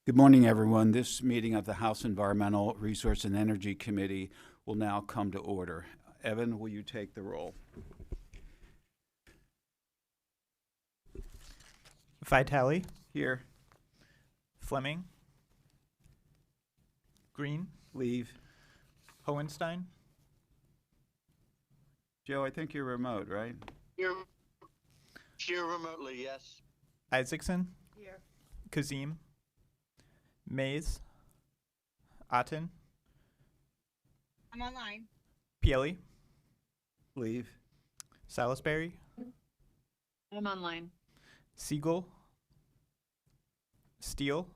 Good morning, everyone. This meeting of the House Environmental Resource and Energy Committee will now come to order. Evan, will you take the roll? Vitale, Here. Fleming, Green, Leave. Hohenstein, Joe, I think you're remote, right? Here remotely, yes. Isaacson, Here. Kazim, Mays, Otten, I'm online. Pieli, Leave. Salisbury, I'm online. Siegel, Steele,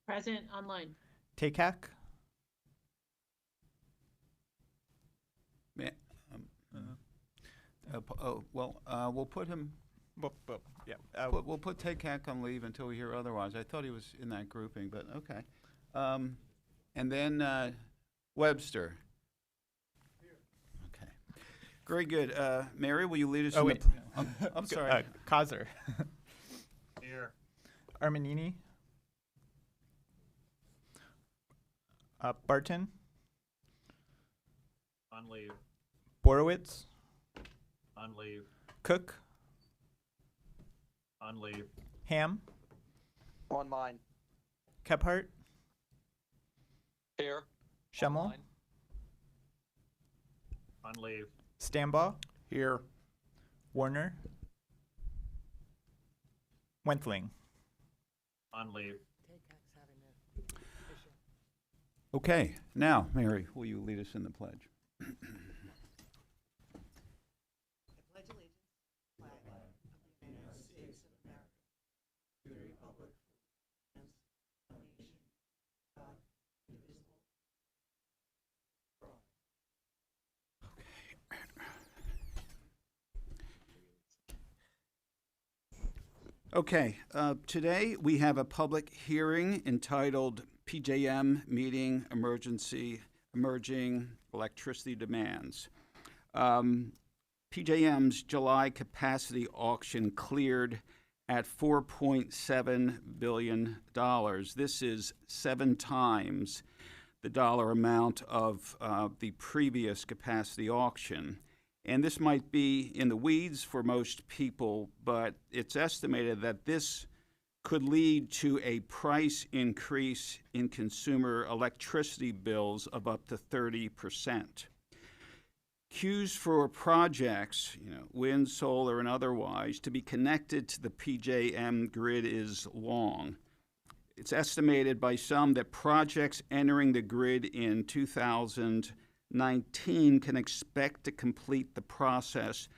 Present online. Takak, We'll put him. yeah. We'll put Takak on leave until we hear otherwise. I thought he was in that grouping, but okay. And then Webster. Okay. Very good. Mary, will you lead us? Oh, in wait. I'm sorry. Kaiser, Here. Armanini, Barton, On leave. Borowitz, On leave. Cook, On leave. Ham, Online. Kephart, Here. Schemmel, On leave. Stambaugh, Here. Warner, Wentling. On leave. Okay. Now, Mary, will you lead us in the pledge? Okay, today we have a public hearing entitled PJM Meeting Emerging Electricity Demands. PJM's July capacity auction cleared at $4.7 billion. This is 7 times the dollar amount of the previous capacity auction. And this might be in the weeds for most people, but it's estimated that this could lead to a price increase in consumer electricity bills of up to 30%. Queues for projects, wind, solar, and otherwise, to be connected to the PJM grid is long. It's estimated by some that projects entering the grid in 2019 can expect to complete the process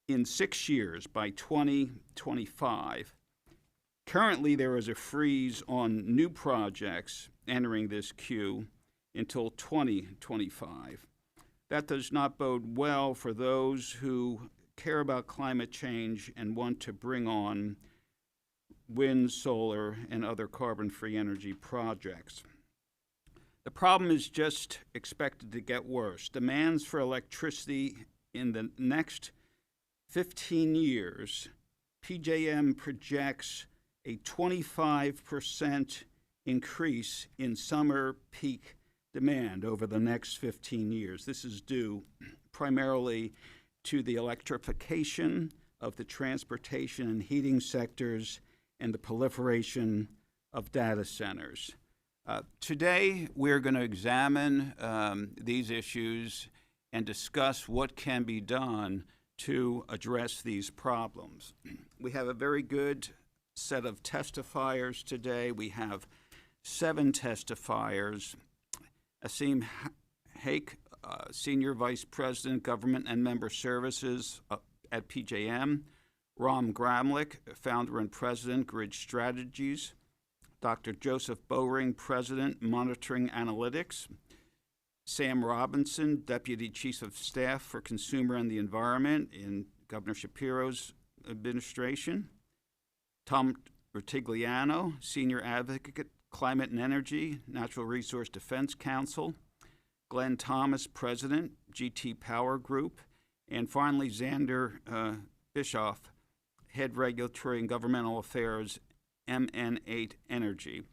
in 6 years by 2025. Currently, there is a freeze on new projects entering this queue until 2025. That does not bode well for those who care about climate change and want to bring on wind, solar, and other carbon-free energy projects. The problem is just expected to get worse. Demands for electricity in the next 15 years, PJM projects a 25% increase in summer peak demand over the next 15 years. This is due primarily to the electrification of the transportation and heating sectors and the proliferation of data centers. Today, we're going to examine these issues and discuss what can be done to address these problems. We have a very good set of testifiers today. We have 7 testifiers. Asim Haque, Senior Vice President, Government and Member Services at PJM. Ram Gramlich, Founder and President, Grid Strategies. Dr. Joseph Bowring, President, Monitoring Analytics. Sam Robinson, Deputy Chief of Staff for Consumer and the Environment in Governor Shapiro's administration. Tom Rutigliano, Senior Advocate, Climate and Energy, Natural Resource Defense Council. Glenn Thomas, President, GT Power Group. And finally, Xander Bischoff, Head Regulatory and Governmental Affairs, MN8 Energy.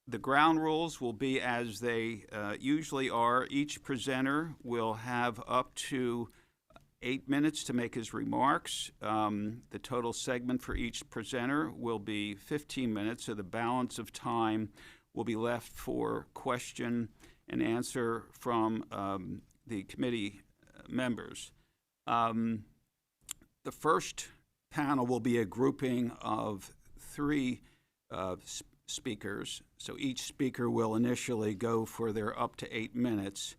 The ground rules will be as they usually are. Each presenter will have up to 8 minutes to make his remarks. The total segment for each presenter will be 15 minutes, so the balance of time will be left for question and answer from the committee members. The first panel will be a grouping of 3 speakers. So each speaker will initially go for their up to 8 minutes,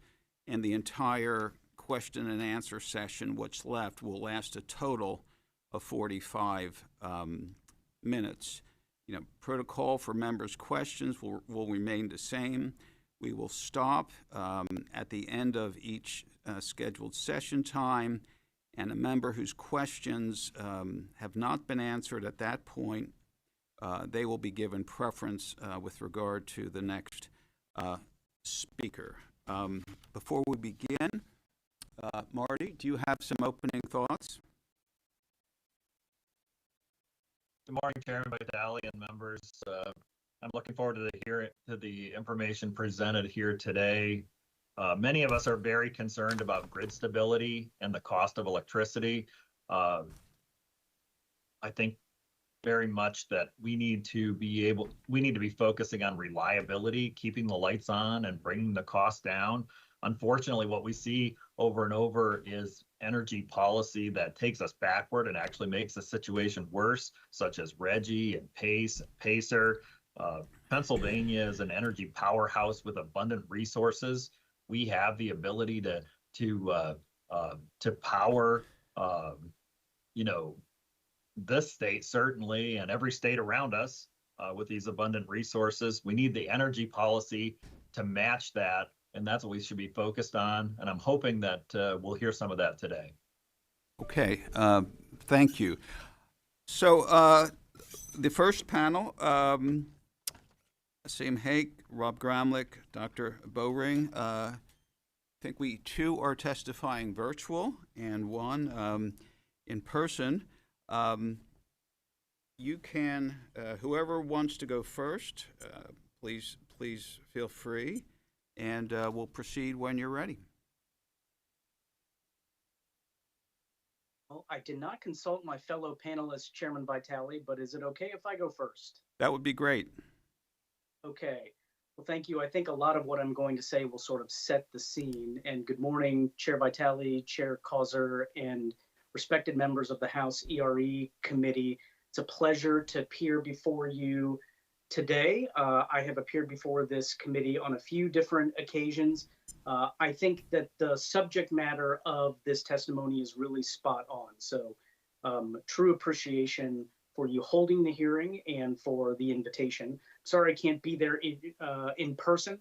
and the entire question and answer session, what's left, will last a total of 45 minutes. Protocol for members' questions will remain the same. We will stop at the end of each scheduled session time, and a member whose questions have not been answered at that point, they will be given preference with regard to the next speaker. Before we begin, Marty, do you have some opening thoughts? Good morning, Chairman Vitale and members. I'm looking forward to the information presented here today. Many of us are very concerned about grid stability and the cost of electricity. I think very much that we need to be focusing on reliability, keeping the lights on and bringing the cost down. Unfortunately, what we see over and over is energy policy that takes us backward and actually makes the situation worse, such as RGGI and PACE and PACER. Pennsylvania is an energy powerhouse with abundant resources. We have the ability to power, this state certainly, and every state around us with these abundant resources. We need the energy policy to match that, and that's what we should be focused on. And I'm hoping that we'll hear some of that today. Okay, thank you. So the first panel, Asim Haque, Rob Gramlich, Dr. Bowring. I think we 2 are testifying virtual and 1 in person. You can, whoever wants to go first, please feel free, and we'll proceed when you're ready. Well, I did not consult my fellow panelist, Chairman Vitale, but is it okay if I go first? That would be great. Okay. Well, thank you. I think a lot of what I'm going to say will sort of set the scene. And good morning, Chair Vitale, Chair Causer, and respected members of the House ERE Committee. It's a pleasure to appear before you today. I have appeared before this committee on a few different occasions. I think that the subject matter of this testimony is really spot on. So true appreciation for you holding the hearing and for the invitation. Sorry I can't be there in person.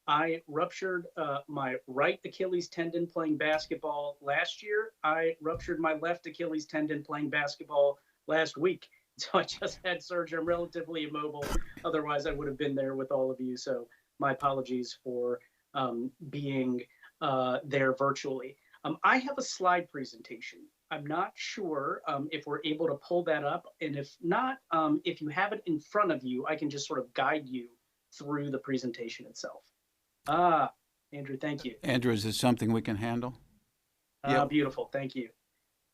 I ruptured my right Achilles tendon playing basketball last year. I ruptured my left Achilles tendon playing basketball last week. So I just had surgery. I'm relatively immobile. Otherwise, I would have been there with all of you. So my apologies for being there virtually. I have a slide presentation. I'm not sure if we're able to pull that up. And if not, if you have it in front of you, I can just sort of guide you through the presentation itself. Andrew, thank you. Andrew, is this something we can handle? Yep. Beautiful, thank you.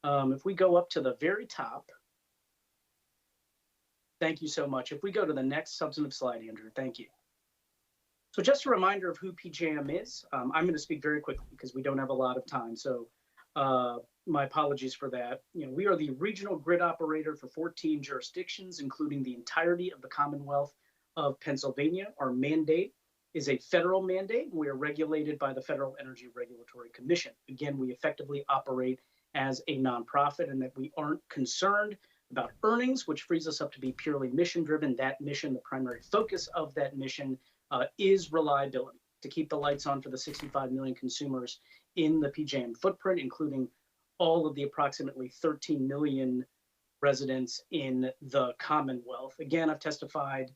If we go up to the very top, thank you so much. If we go to the next substantive slide, Andrew, thank you. So just a reminder of who PJM is. I'm going to speak very quickly because we don't have a lot of time. So my apologies for that. We are the regional grid operator for 14 jurisdictions, including the entirety of the Commonwealth of Pennsylvania. Our mandate is a federal mandate. We are regulated by the Federal Energy Regulatory Commission. Again, we effectively operate as a nonprofit and that we aren't concerned about earnings, which frees us up to be purely mission-driven. That mission, the primary focus of that mission is reliability, to keep the lights on for the 65 million consumers in the PJM footprint, including all of the approximately 13 million residents in the Commonwealth. Again, I've testified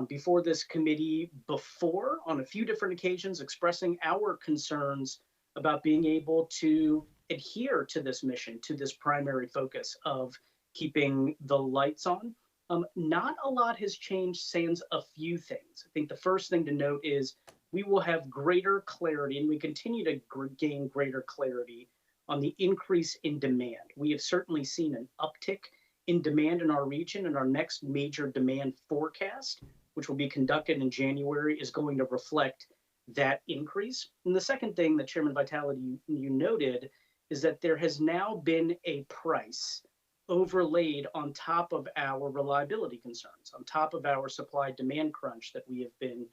before this committee before on a few different occasions expressing our concerns about being able to adhere to this mission, to this primary focus of keeping the lights on. Not a lot has changed sans a few things. I think the first thing to note is we will have greater clarity, and we continue to gain greater clarity on the increase in demand. We have certainly seen an uptick in demand in our region, and our next major demand forecast, which will be conducted in January, is going to reflect that increase. And the second thing that Chairman Vitale, you noted, is that there has now been a price overlaid on top of our reliability concerns, on top of our supply demand crunch that we have been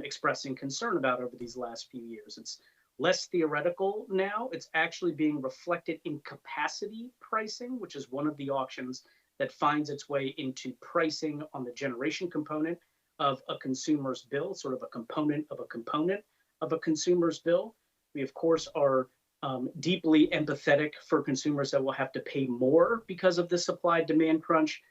expressing concern about over these last few years. It's less theoretical now. It's actually being reflected in capacity pricing, which is one of the auctions that finds its way into pricing on the generation component of a consumer's bill, sort of a component of a component of a consumer's bill. We, of course, are deeply empathetic for consumers that will have to pay more because of the supply demand crunch.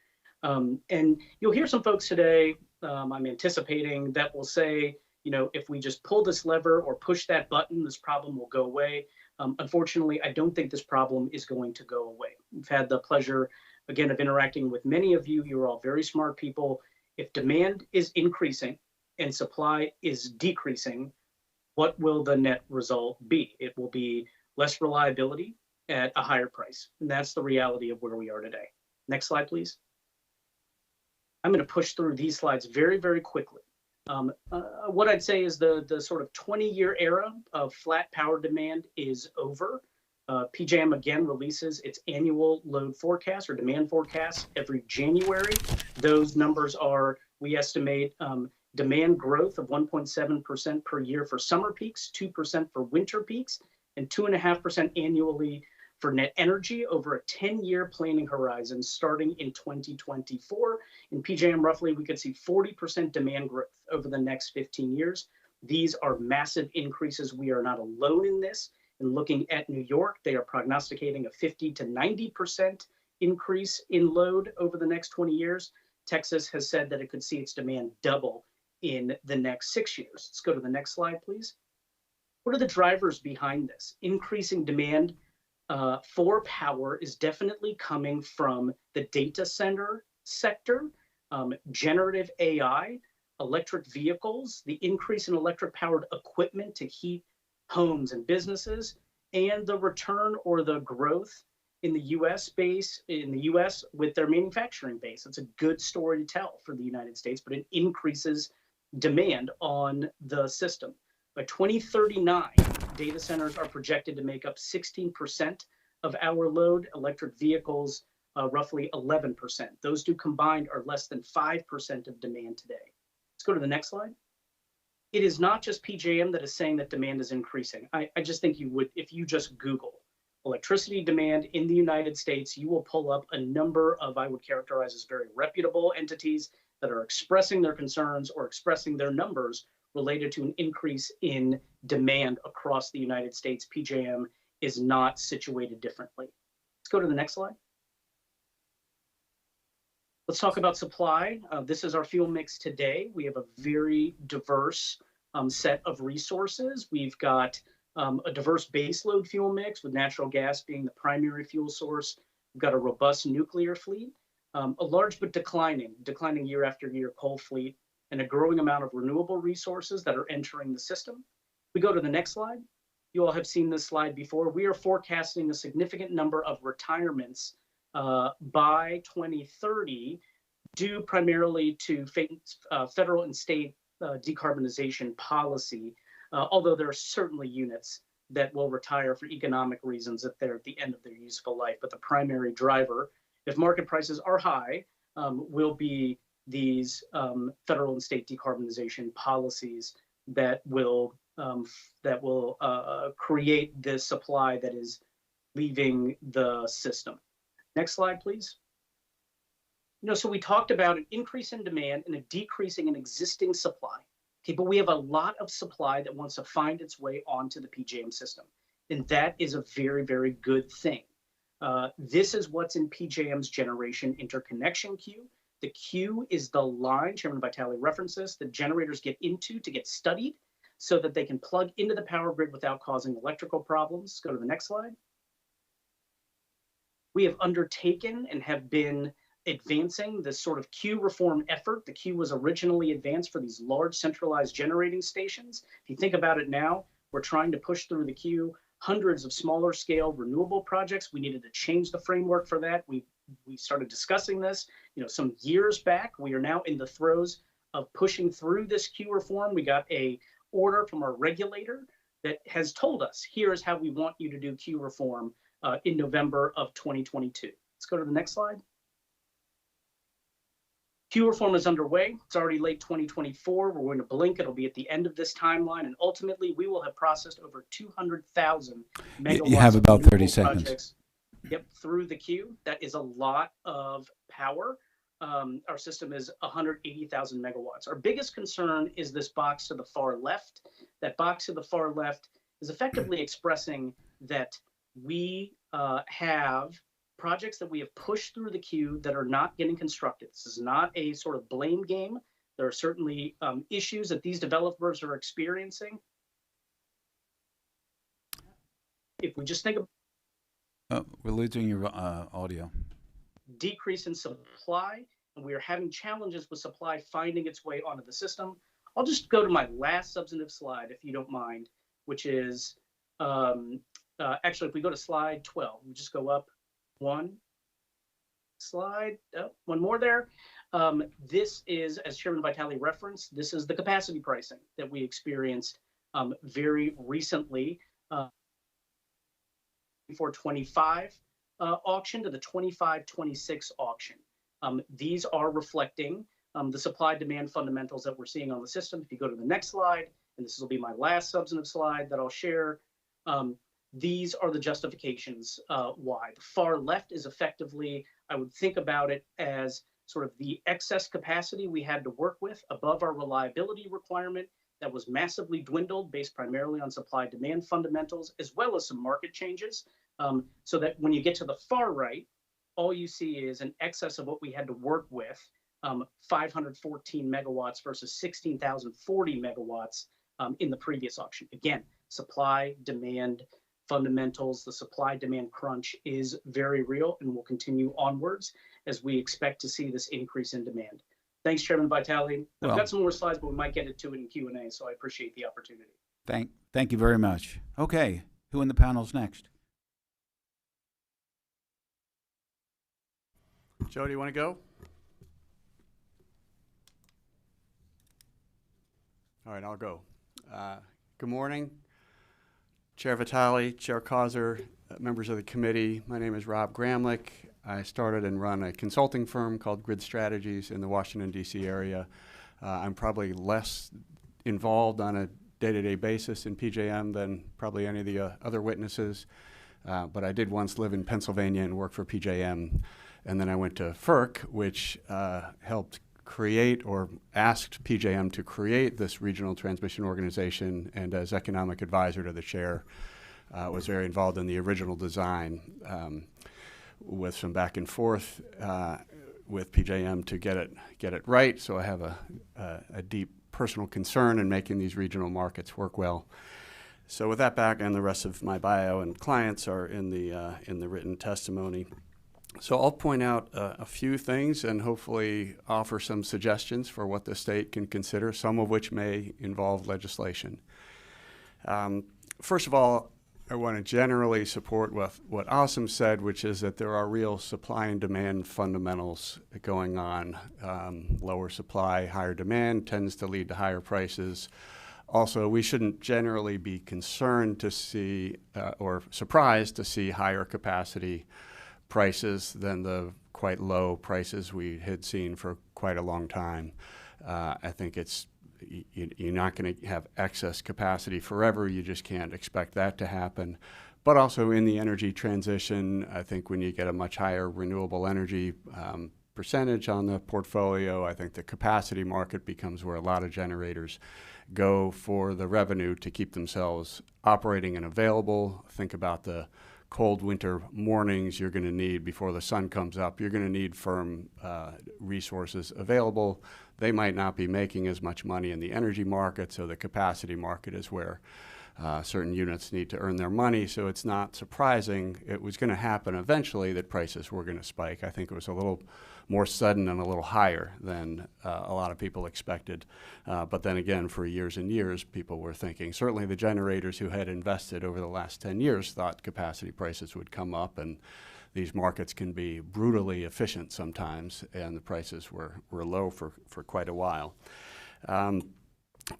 And you'll hear some folks today, I'm anticipating, that will say, you know, if we just pull this lever or push that button, this problem will go away. Unfortunately, I don't think this problem is going to go away. We've had the pleasure, again, of interacting with many of you. You're all very smart people. If demand is increasing and supply is decreasing, what will the net result be? It will be less reliability at a higher price. And that's the reality of where we are today. Next slide, please. I'm going to push through these slides very, very quickly. What I'd say is the sort of 20-year era of flat power demand is over. PJM again releases its annual load forecast or demand forecast every January. Those numbers are, we estimate, demand growth of 1.7% per year for summer peaks, 2% for winter peaks, and 2.5% annually for net energy over a 10-year planning horizon starting in 2024. In PJM, roughly, we could see 40% demand growth over the next 15 years. These are massive increases. We are not alone in this. And looking at New York, they are prognosticating a 50 to 90% increase in load over the next 20 years. Texas has said that it could see its demand double in the next 6 years. Let's go to the next slide, please. What are the drivers behind this? Increasing demand for power is definitely coming from the data center sector, generative AI, electric vehicles, the increase in electric powered equipment to heat homes and businesses, and the return or the growth in the US with their manufacturing base. It's a good story to tell for the United States, but it increases demand on the system. By 2039, data centers are projected to make up 16% of our load, electric vehicles roughly 11%. Those two combined are less than 5% of demand today. Let's go to the next slide. It is not just PJM that is saying that demand is increasing. I just think you would, if you just Google electricity demand in the United States, you will pull up a number of, I would characterize as very reputable entities that are expressing their concerns or expressing their numbers related to an increase in demand across the United States. PJM is not situated differently. Let's go to the next slide. Let's talk about supply. This is our fuel mix today. We have a very diverse set of resources. We've got a diverse baseload fuel mix with natural gas being the primary fuel source. We've got a robust nuclear fleet, a large but declining year after year coal fleet, and a growing amount of renewable resources that are entering the system. We go to the next slide. You all have seen this slide before. We are forecasting a significant number of retirements by 2030, due primarily to federal and state decarbonization policy, although there are certainly units that will retire for economic reasons if they're at the end of their useful life. But the primary driver, if market prices are high, will be these federal and state decarbonization policies that will create this supply that is leaving the system. Next slide, please. So we talked about an increase in demand and a decreasing in existing supply. Okay, but we have a lot of supply that wants to find its way onto the PJM system, and that is a very, very good thing. This is what's in PJM's generation interconnection queue. The queue is the line, Chairman Vitale referenced this, that generators get into to get studied so that they can plug into the power grid without causing electrical problems. Go to the next slide. we have undertaken and have been advancing this sort of queue reform effort. The queue was originally advanced for these large centralized generating stations. If you think about it now, we're trying to push through the queue hundreds of smaller scale renewable projects. We needed to change the framework for that. We started discussing this, some years back. We are now in the throes of pushing through this queue reform. We got a order from our regulator that has told us, here's how we want you to do queue reform in November of 2022. Let's go to the next slide. Queue reform is underway. It's already late 2024. We're going to blink. It'll be at the end of this timeline. And ultimately, we will have processed over 200,000 megawatts. You have about 30 seconds. Projects, through the queue. That is a lot of power. Our system is 180,000 megawatts. Our biggest concern is this box to the far left. That box to the far left is effectively expressing that we have projects that we have pushed through the queue that are not getting constructed. This is not a sort of blame game. There are certainly issues that these developers are experiencing. If we just think of we're losing your audio. decrease in supply, and we are having challenges with supply finding its way onto the system. I'll just go to my last substantive slide, if you don't mind, which is, actually, if we go to slide 12, we just go up one slide, one more there. This is, as Chairman Vitale referenced, this is the capacity pricing that we experienced very recently for 25 auction to the 25-26 auction. These are reflecting the supply-demand fundamentals that we're seeing on the system. If you go to the next slide, and this will be my last substantive slide that I'll share, these are the justifications why. The far left is effectively, I would think about it as sort of the excess capacity we had to work with above our reliability requirement that was massively dwindled based primarily on supply-demand fundamentals, as well as some market changes. So that when you get to the far right, all you see is an excess of what we had to work with, 514 megawatts versus 16,040 megawatts in the previous auction. Again, supply-demand fundamentals, the supply-demand crunch is very real and will continue onwards as we expect to see this increase in demand. Thanks, Chairman Vitale. I've got some more slides, but we might get into it in Q&A, so I appreciate the opportunity. Thank you very much. Okay, who in the panel's next? Joe, do you want to go? All right, I'll go. Good morning, Chair Vitale, Chair Causer, members of the committee. My name is Rob Gramlich. I started and run a consulting firm called Grid Strategies in the Washington, D.C. area. I'm probably less involved on a day-to-day basis in PJM than probably any of the other witnesses, but I did once live in Pennsylvania and work for PJM. And then I went to FERC, which helped create or asked PJM to create this regional transmission organization, and as economic advisor to the chair, was very involved in the original design with some back and forth with PJM to get it right. So I have a deep personal concern in making these regional markets work well. So with that background, the rest of my bio and clients are in the written testimony. So I'll point out a few things and hopefully offer some suggestions for what the state can consider, some of which may involve legislation. First of all, I want to generally support what Asim said, which is that there are real supply and demand fundamentals going on. Lower supply, higher demand tends to lead to higher prices. Also, we shouldn't generally be concerned to see or surprised to see higher capacity prices than the quite low prices we had seen for quite a long time. I think you're not going to have excess capacity forever. You just can't expect that to happen. But also in the energy transition, I think when you get a much higher renewable energy percentage on the portfolio, I think the capacity market becomes where a lot of generators go for the revenue to keep themselves operating and available. Think about the cold winter mornings you're going to need before the sun comes up. You're going to need firm resources available. They might not be making as much money in the energy market, so the capacity market is where certain units need to earn their money, so it's not surprising. It was going to happen eventually that prices were going to spike. I think it was a little more sudden and a little higher than a lot of people expected. But then again, for years and years, people were thinking, certainly the generators who had invested over the last 10 years thought capacity prices would come up, and these markets can be brutally efficient sometimes, and the prices were low for quite a while.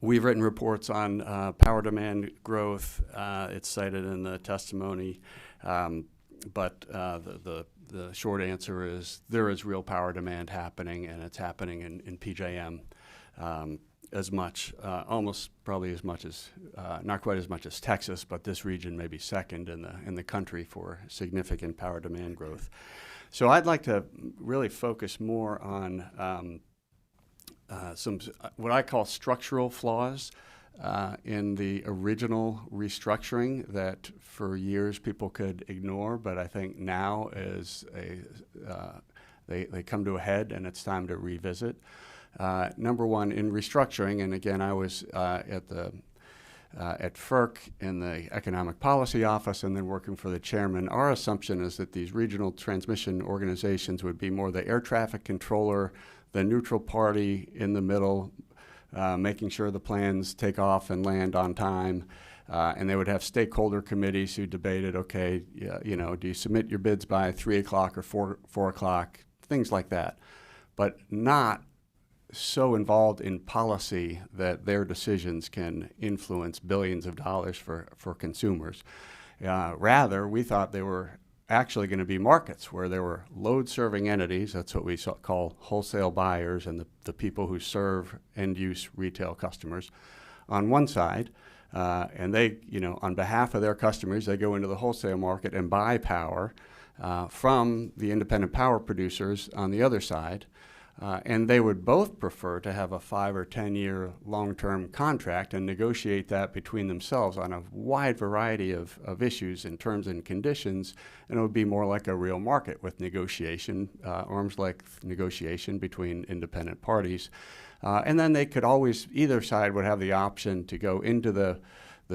We've written reports on power demand growth. It's cited in the testimony, but the short answer is there is real power demand happening, and it's happening in PJM as much, almost probably as much as, not quite as much as Texas, but this region may be second in the country for significant power demand growth. So I'd like to really focus more on some what I call structural flaws in the original restructuring that for years people could ignore, but I think now is they come to a head and it's time to revisit. Number one, in restructuring, and again, I was at FERC in the Economic Policy Office and then working for the chairman, our assumption is that these regional transmission organizations would be more the air traffic controller, the neutral party in the middle, making sure the plans take off and land on time. And they would have stakeholder committees who debated, okay, you know, do you submit your bids by 3 o'clock or 4 o'clock, things like that. But not so involved in policy that their decisions can influence billions of dollars for consumers. Rather, we thought they were actually going to be markets where there were load-serving entities, that's what we call wholesale buyers, and the people who serve end-use retail customers on one side, and they, you know, on behalf of their customers, they go into the wholesale market and buy power from the independent power producers on the other side. And they would both prefer to have a 5 or 10 year long-term contract and negotiate that between themselves on a wide variety of issues and terms and conditions, and it would be more like a real market with negotiation, arm's length negotiation between independent parties. And then they could always, either side would have the option to go into the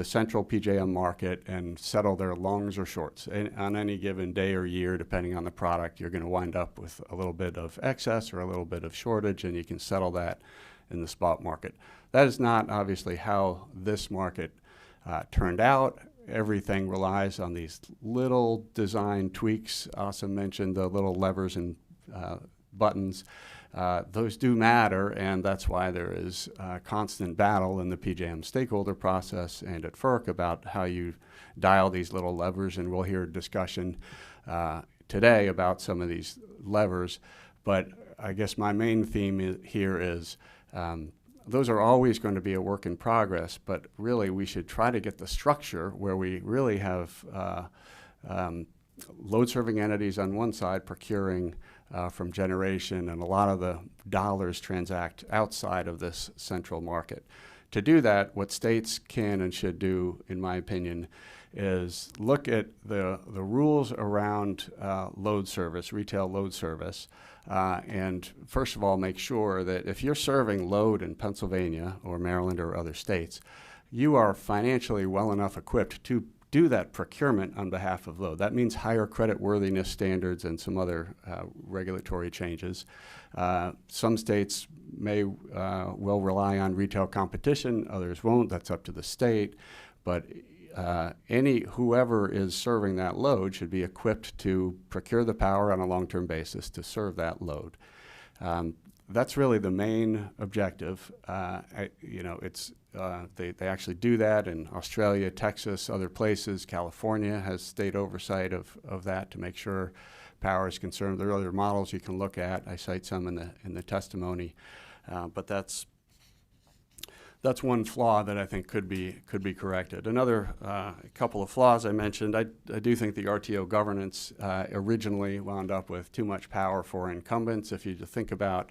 central PJM market and settle their longs or shorts. And on any given day or year, depending on the product, you're going to wind up with a little bit of excess or a little bit of shortage, and you can settle that in the spot market. That is not obviously how this market turned out. Everything relies on these little design tweaks. Also mentioned the little levers and buttons. Those do matter, and that's why there is constant battle in the PJM stakeholder process and at FERC about how you dial these little levers, and we'll hear a discussion today about some of these levers. But I guess my main theme here is those are always going to be a work in progress, but really we should try to get the structure where we really have load-serving entities on one side procuring from generation, and a lot of the dollars transact outside of this central market. To do that, what states can and should do, in my opinion, is look at the rules around load service, retail load service, and first of all make sure that if you're serving load in Pennsylvania or Maryland or other states, you are financially well enough equipped to do that procurement on behalf of load. That means higher credit worthiness standards and some other regulatory changes. Some states may will rely on retail competition, others won't. That's up to the state. But whoever is serving that load should be equipped to procure the power on a long-term basis to serve that load. That's really the main objective. They actually do that in Australia, Texas, other places. California has state oversight of that to make sure power is conserved. There are other models you can look at. I cite some in the testimony, but that's one flaw that I think could be corrected. Another couple of flaws I mentioned. I do think the RTO governance originally wound up with too much power for incumbents. If you think about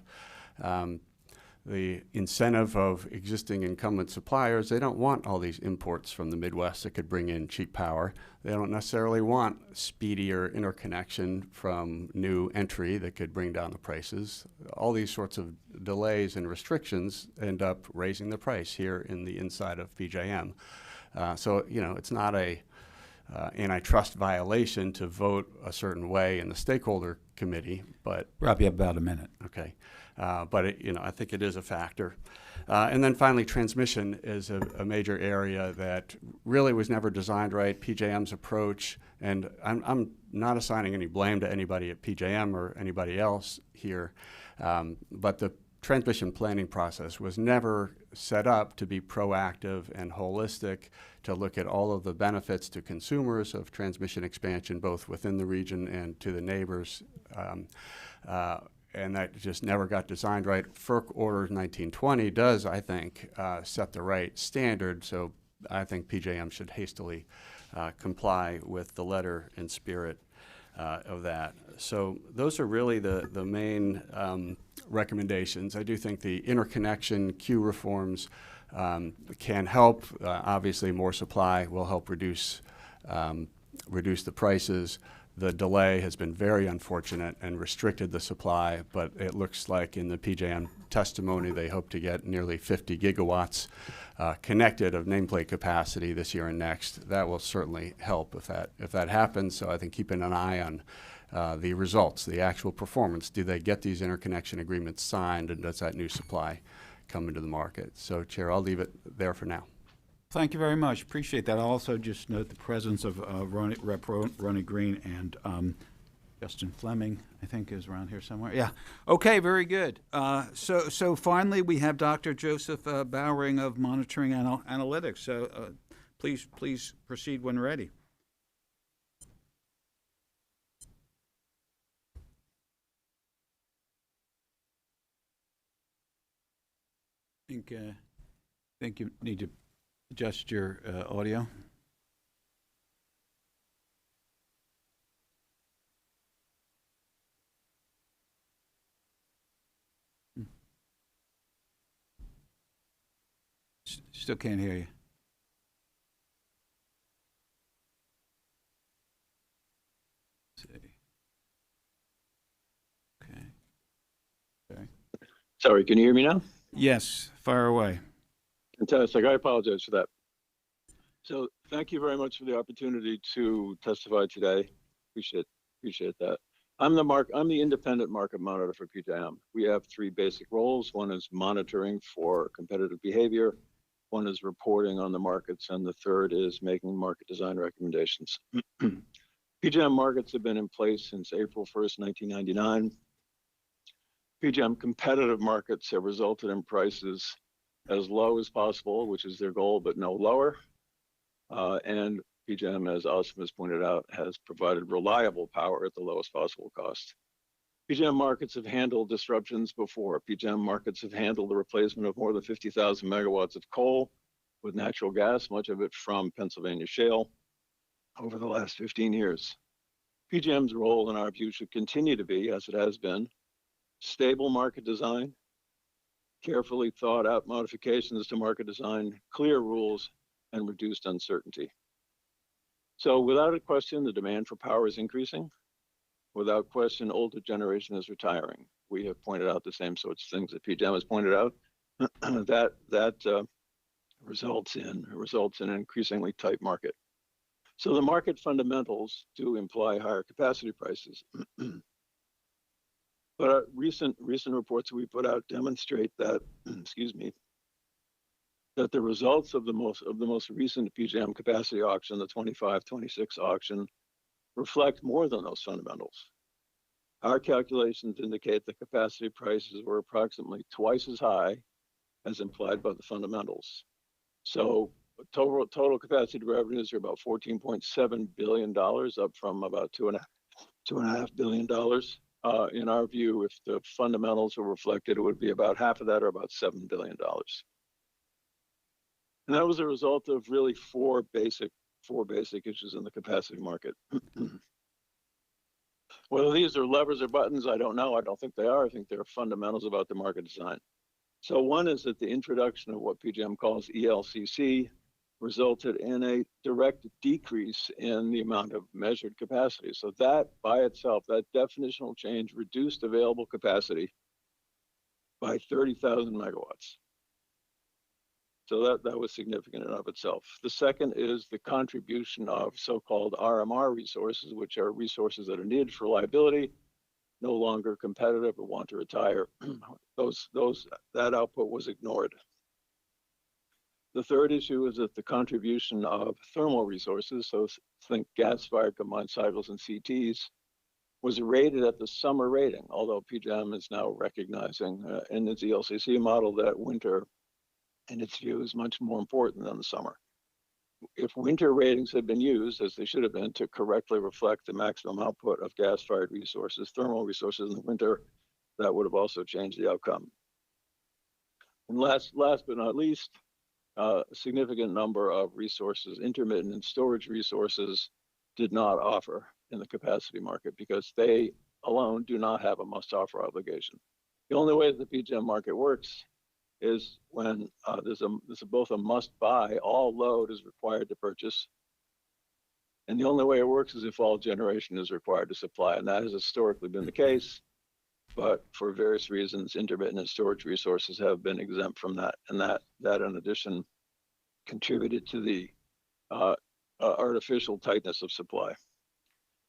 the incentive of existing incumbent suppliers, they don't want all these imports from the Midwest that could bring in cheap power. They don't necessarily want speedier interconnection from new entry that could bring down the prices. All these sorts of delays and restrictions end up raising the price here in the inside of PJM. So, you know, it's not a antitrust violation to vote a certain way in the stakeholder committee, but Rob, you have about a minute. okay. But it, you know, I think it is a factor. And then finally, transmission is a major area that really was never designed right. PJM's approach, and I'm not assigning any blame to anybody at PJM or anybody else here, but the transmission planning process was never set up to be proactive and holistic, to look at all of the benefits to consumers of transmission expansion, both within the region and to the neighbors. And that just never got designed right. FERC Order 1920 does, I think, set the right standard, so I think PJM should hastily comply with the letter and spirit of that. So those are really the main recommendations. I do think the interconnection queue reforms can help. Obviously, more supply will help reduce the prices. The delay has been very unfortunate and restricted the supply, but it looks like in the PJM testimony they hope to get nearly 50 gigawatts connected of nameplate capacity this year and next. That will certainly help if that happens. So I think keeping an eye on the results, the actual performance. Do they get these interconnection agreements signed, and does that new supply come into the market? So, Chair, I'll leave it there for now. Thank you very much. Appreciate that. I'll also just note the presence of Rep. Ronnie Green and Justin Fleming, I think, is around here somewhere. Yeah. Okay, very good. So finally, we have Dr. Joseph Bowering of Monitoring Analytics. So please proceed when ready. I think you need to adjust your audio. Still can't hear you. Let's see. Okay. Sorry, can you hear me now? Yes, fire away. Fantastic. I apologize for that. So thank you very much for the opportunity to testify today. Appreciate that. I'm the independent market monitor for PJM. We have three basic roles. One is monitoring for competitive behavior. One is reporting on the markets, and the third is making market design recommendations. PJM markets have been in place since April 1st, 1999. PJM competitive markets have resulted in prices as low as possible, which is their goal, but no lower. And PJM, as Austin has pointed out, has provided reliable power at the lowest possible cost. PJM markets have handled disruptions before. PJM markets have handled the replacement of more than 50,000 megawatts of coal with natural gas, much of it from Pennsylvania shale, over the last 15 years. PJM's role, in our view, should continue to be, as it has been, stable market design, carefully thought out modifications to market design, clear rules, and reduced uncertainty. So without a question, the demand for power is increasing. Without question, older generation is retiring. We have pointed out the same sorts of things that PJM has pointed out. that results in an increasingly tight market. So the market fundamentals do imply higher capacity prices. But recent reports we put out demonstrate that, that the results of the most recent PJM capacity auction, the 25-26 auction, reflect more than those fundamentals. Our calculations indicate that capacity prices were approximately twice as high as implied by the fundamentals. So total capacity revenues are about $14.7 billion, up from about $2.5 billion. In our view, if the fundamentals were reflected, it would be about half of that, or about $7 billion. And that was a result of really four basic issues in the capacity market. Whether these are levers or buttons, I don't know. I don't think they are. I think they're fundamentals about the market design. So one is that the introduction of what PJM calls ELCC resulted in a direct decrease in the amount of measured capacity. So that by itself, that definitional change reduced available capacity by 30,000 megawatts. So that was significant in of itself. The second is the contribution of so-called RMR resources, which are resources that are needed for reliability, no longer competitive or want to retire. That output was ignored. The third issue is that the contribution of thermal resources, so think gas-fired combined cycles and CTs, was rated at the summer rating, although PJM is now recognizing in its ELCC model that winter, in its view, is much more important than the summer. If winter ratings had been used, as they should have been, to correctly reflect the maximum output of gas-fired resources, thermal resources in the winter, that would have also changed the outcome. And last but not least, a significant number of resources, intermittent and storage resources, did not offer in the capacity market because they alone do not have a must-offer obligation. The only way that the PJM market works is when there's both a must-buy, all load is required to purchase, and the only way it works is if all generation is required to supply, and that has historically been the case. But for various reasons, intermittent and storage resources have been exempt from that, and that in addition contributed to the artificial tightness of supply.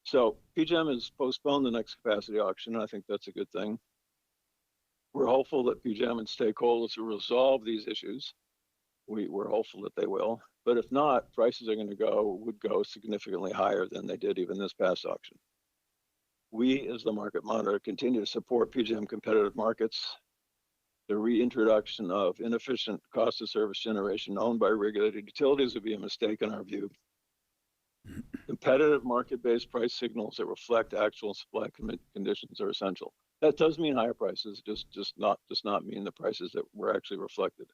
So PJM has postponed the next capacity auction, and I think that's a good thing. We're hopeful that PJM and stakeholders will resolve these issues. We're hopeful that they will, but if not, prices would go significantly higher than they did even this past auction. We, as the market monitor, continue to support PJM competitive markets. The reintroduction of inefficient cost of service generation owned by regulated utilities would be a mistake in our view. Competitive market-based price signals that reflect actual supply conditions are essential. That does mean higher prices, does not mean the prices that were actually reflected.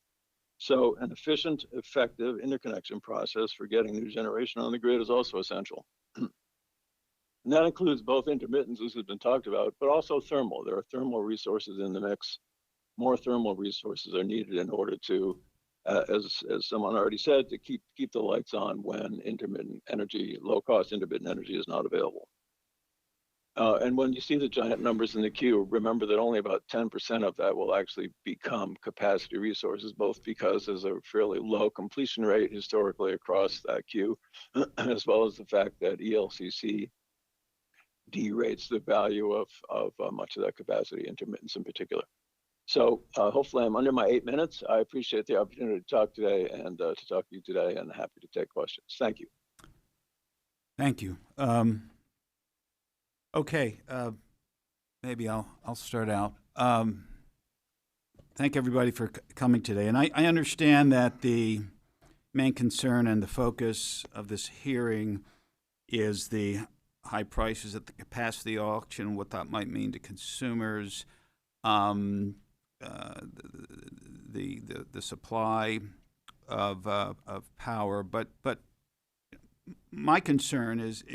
So an efficient, effective interconnection process for getting new generation on the grid is also essential. And that includes both intermittents, as has been talked about, but also thermal. There are thermal resources in the mix. More thermal resources are needed in order to, as someone already said, to keep the lights on when intermittent energy, low-cost intermittent energy is not available. And when you see the giant numbers in the queue, remember that only about 10% of that will actually become capacity resources, both because there's a fairly low completion rate historically across that queue, as well as the fact that ELCC derates the value of much of that capacity, intermittence in particular. So hopefully I'm under my 8 minutes. I appreciate the opportunity to talk today and to talk to you today, and happy to take questions. Thank you. Thank you. Okay, maybe I'll start out. Thank everybody for coming today. And I understand that the main concern and the focus of this hearing is the high prices at the capacity auction, what that might mean to consumers, the supply of power. But my concern is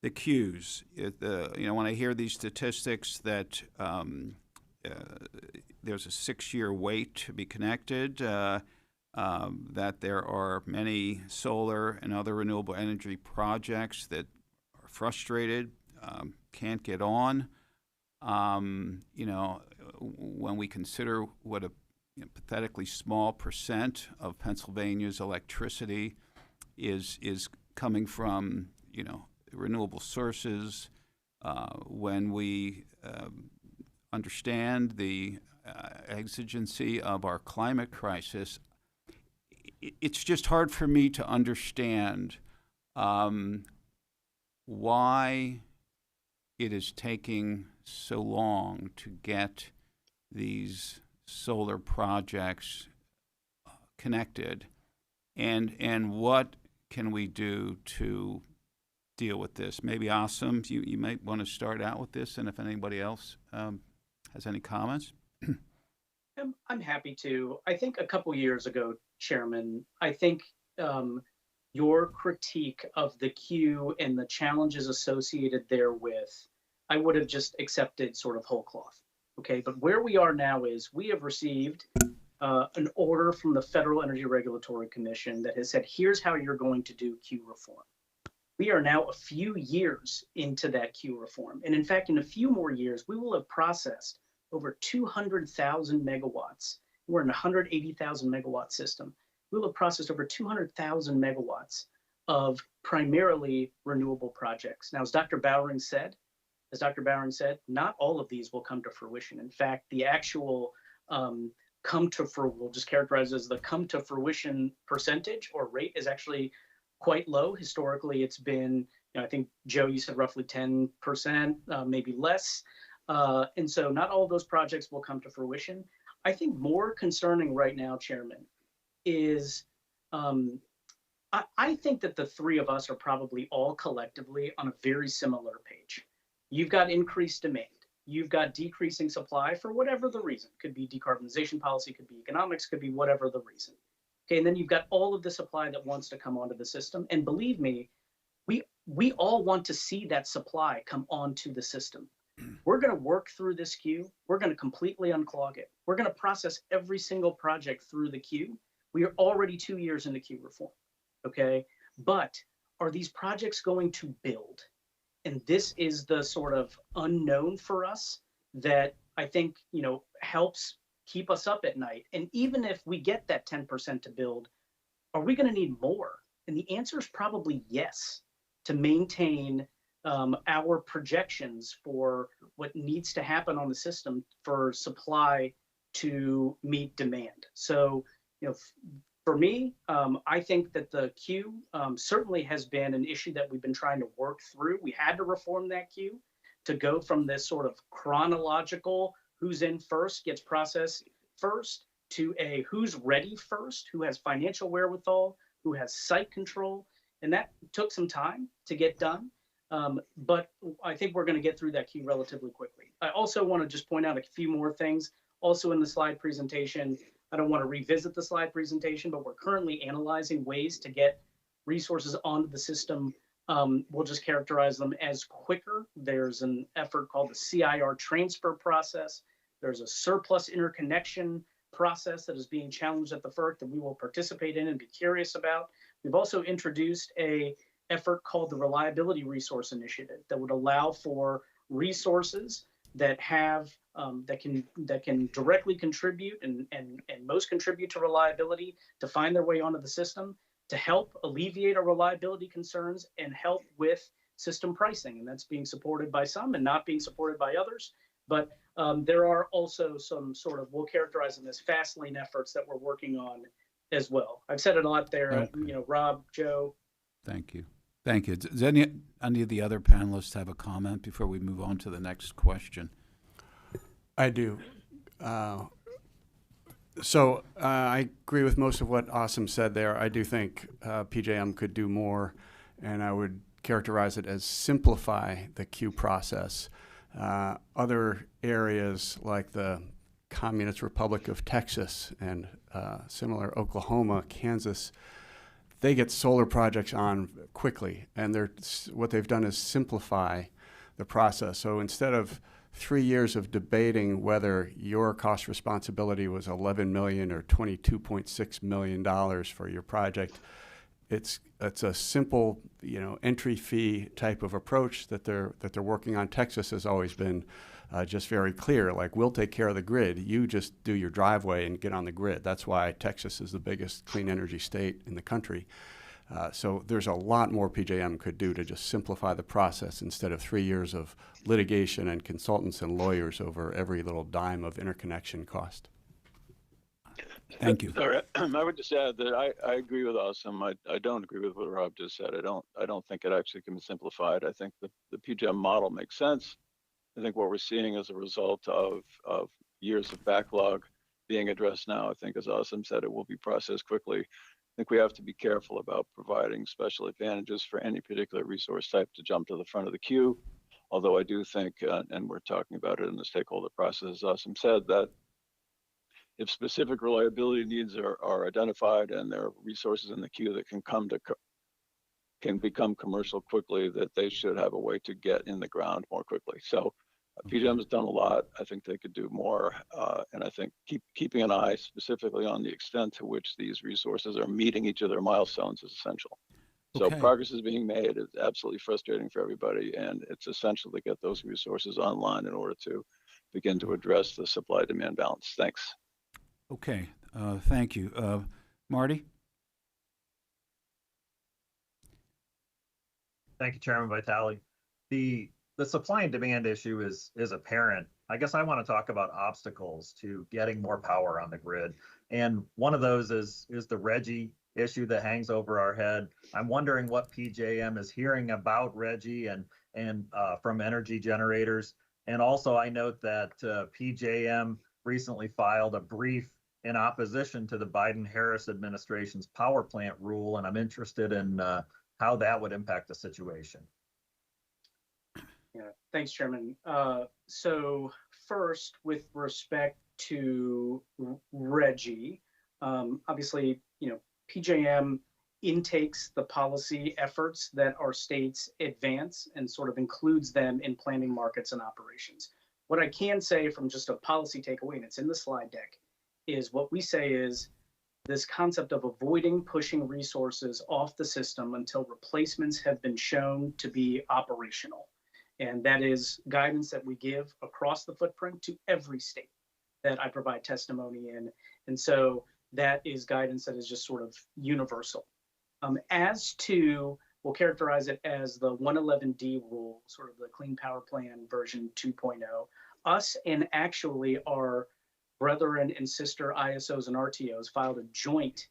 the queues. When I hear these statistics that there's a 6-year wait to be connected, that there are many solar and other renewable energy projects that are frustrated, can't get on. When we consider what a pathetically small percent of Pennsylvania's electricity is coming from, renewable sources, when we understand the exigency of our climate crisis, it's just hard for me to understand why it is taking so long to get these solar projects connected, and what can we do to deal with this? Maybe Asim, you might want to start out with this, and if anybody else has any comments. I'm happy to. I think a couple years ago, Chairman, I think your critique of the queue and the challenges associated therewith, I would have just accepted sort of whole cloth. Okay, but where we are now is we have received an order from the Federal Energy Regulatory Commission that has said, here's how you're going to do queue reform. We are now a few years into that queue reform. And in fact, in a few more years, we will have processed over 200,000 megawatts We're in a 180,000 megawatt system. We'll have processed over 200,000 megawatts of primarily renewable projects. Now, as Dr. Bowering said, not all of these will come to fruition. In fact, the actual we'll just characterize as the come to fruition percentage or rate is actually quite low. Historically, it's been, I think, Joe, you said roughly 10%, maybe less. And so not all of those projects will come to fruition. I think more concerning right now, Chairman, is I think that the three of us are probably all collectively on a very similar page. You've got increased demand. You've got decreasing supply for whatever the reason. Could be decarbonization policy, could be economics, could be whatever the reason. Okay, and then you've got all of the supply that wants to come onto the system. And believe me, we all want to see that supply come onto the system. We're going to work through this queue. We're going to completely unclog it. We're going to process every single project through the queue. We are already 2 years into queue reform, okay? But are these projects going to build? And this is the sort of unknown for us that I think, helps keep us up at night. And even if we get that 10% to build, are we going to need more? And the answer is probably yes, to maintain our projections for what needs to happen on the system for supply to meet demand. So, for me, I think that the queue certainly has been an issue that we've been trying to work through. We had to reform that queue to go from this sort of chronological who's in first gets processed first to a who's ready first, who has financial wherewithal, who has site control. And that took some time to get done. But I think we're going to get through that queue relatively quickly. I also want to just point out a few more things. Also in the slide presentation, I don't want to revisit the slide presentation, but we're currently analyzing ways to get resources onto the system. We'll just characterize them as quicker. There's an effort called the CIR transfer process. There's a surplus interconnection process that is being challenged at the FERC that we will participate in and be curious about. We've also introduced an effort called the Reliability Resource Initiative that would allow for resources that have that can directly contribute and most contribute to reliability to find their way onto the system to help alleviate our reliability concerns and help with system pricing. And that's being supported by some and not being supported by others. But there are also some sort of, we'll characterize them as fast lane efforts that we're working on as well. I've said it a lot there, Okay. Rob, Joe. Thank you. Thank you. Does any of the other panelists have a comment before we move on to the next question? I do. So I agree with most of what Asim said there. I do think PJM could do more, and I would characterize it as simplify the queue process. Other areas like the Communist Republic of Texas and similar Oklahoma, Kansas, they get solar projects on quickly, and what they've done is simplify the process. So instead of 3 years of debating whether your cost responsibility was $11 million or $22.6 million for your project, it's a simple, entry fee type of approach that they're working on. Texas has always been just very clear, like, we'll take care of the grid. You just do your driveway and get on the grid. That's why Texas is the biggest clean energy state in the country. So there's a lot more PJM could do to just simplify the process instead of 3 years of litigation and consultants and lawyers over every little dime of interconnection cost. Thank you. All right. I would just add that I agree with Asim. I don't agree with what Rob just said. I don't think it actually can be simplified. I think the PJM model makes sense. I think what we're seeing as a result of years of backlog being addressed now, I think, as Asim said, it will be processed quickly. I think we have to be careful about providing special advantages for any particular resource type to jump to the front of the queue. Although I do think, and we're talking about it in the stakeholder process, as Asim said, that if specific reliability needs are identified and there are resources in the queue that can become commercial quickly, that they should have a way to get in the ground more quickly. So PJM has done a lot. I think they could do more. And I think keeping an eye specifically on the extent to which these resources are meeting each of their milestones is essential. So Okay. progress is being made. It's absolutely frustrating for everybody. And it's essential to get those resources online in order to begin to address the supply-demand balance. Thanks. Okay, thank you. Marty? Thank you, Chairman Vitale. The supply and demand issue is apparent. I guess I want to talk about obstacles to getting more power on the grid. And one of those is the RGGI issue that hangs over our head. I'm wondering what PJM is hearing about RGGI and from energy generators. And also I note that PJM recently filed a brief in opposition to the Biden-Harris administration's power plant rule. And I'm interested in how that would impact the situation. Yeah, thanks, Chairman. So first, with respect to RGGI, obviously, PJM intakes the policy efforts that our states advance and sort of includes them in planning markets and operations. What I can say from just a policy takeaway, and it's in the slide deck, is what we say is this concept of avoiding pushing resources off the system until replacements have been shown to be operational. And that is guidance that we give across the footprint to every state that I provide testimony in. And so that is guidance that is just sort of universal. As to, we'll characterize it as the 111D rule, sort of the Clean Power Plan version 2.0. Us and actually our brethren and sister ISOs and RTOs filed a joint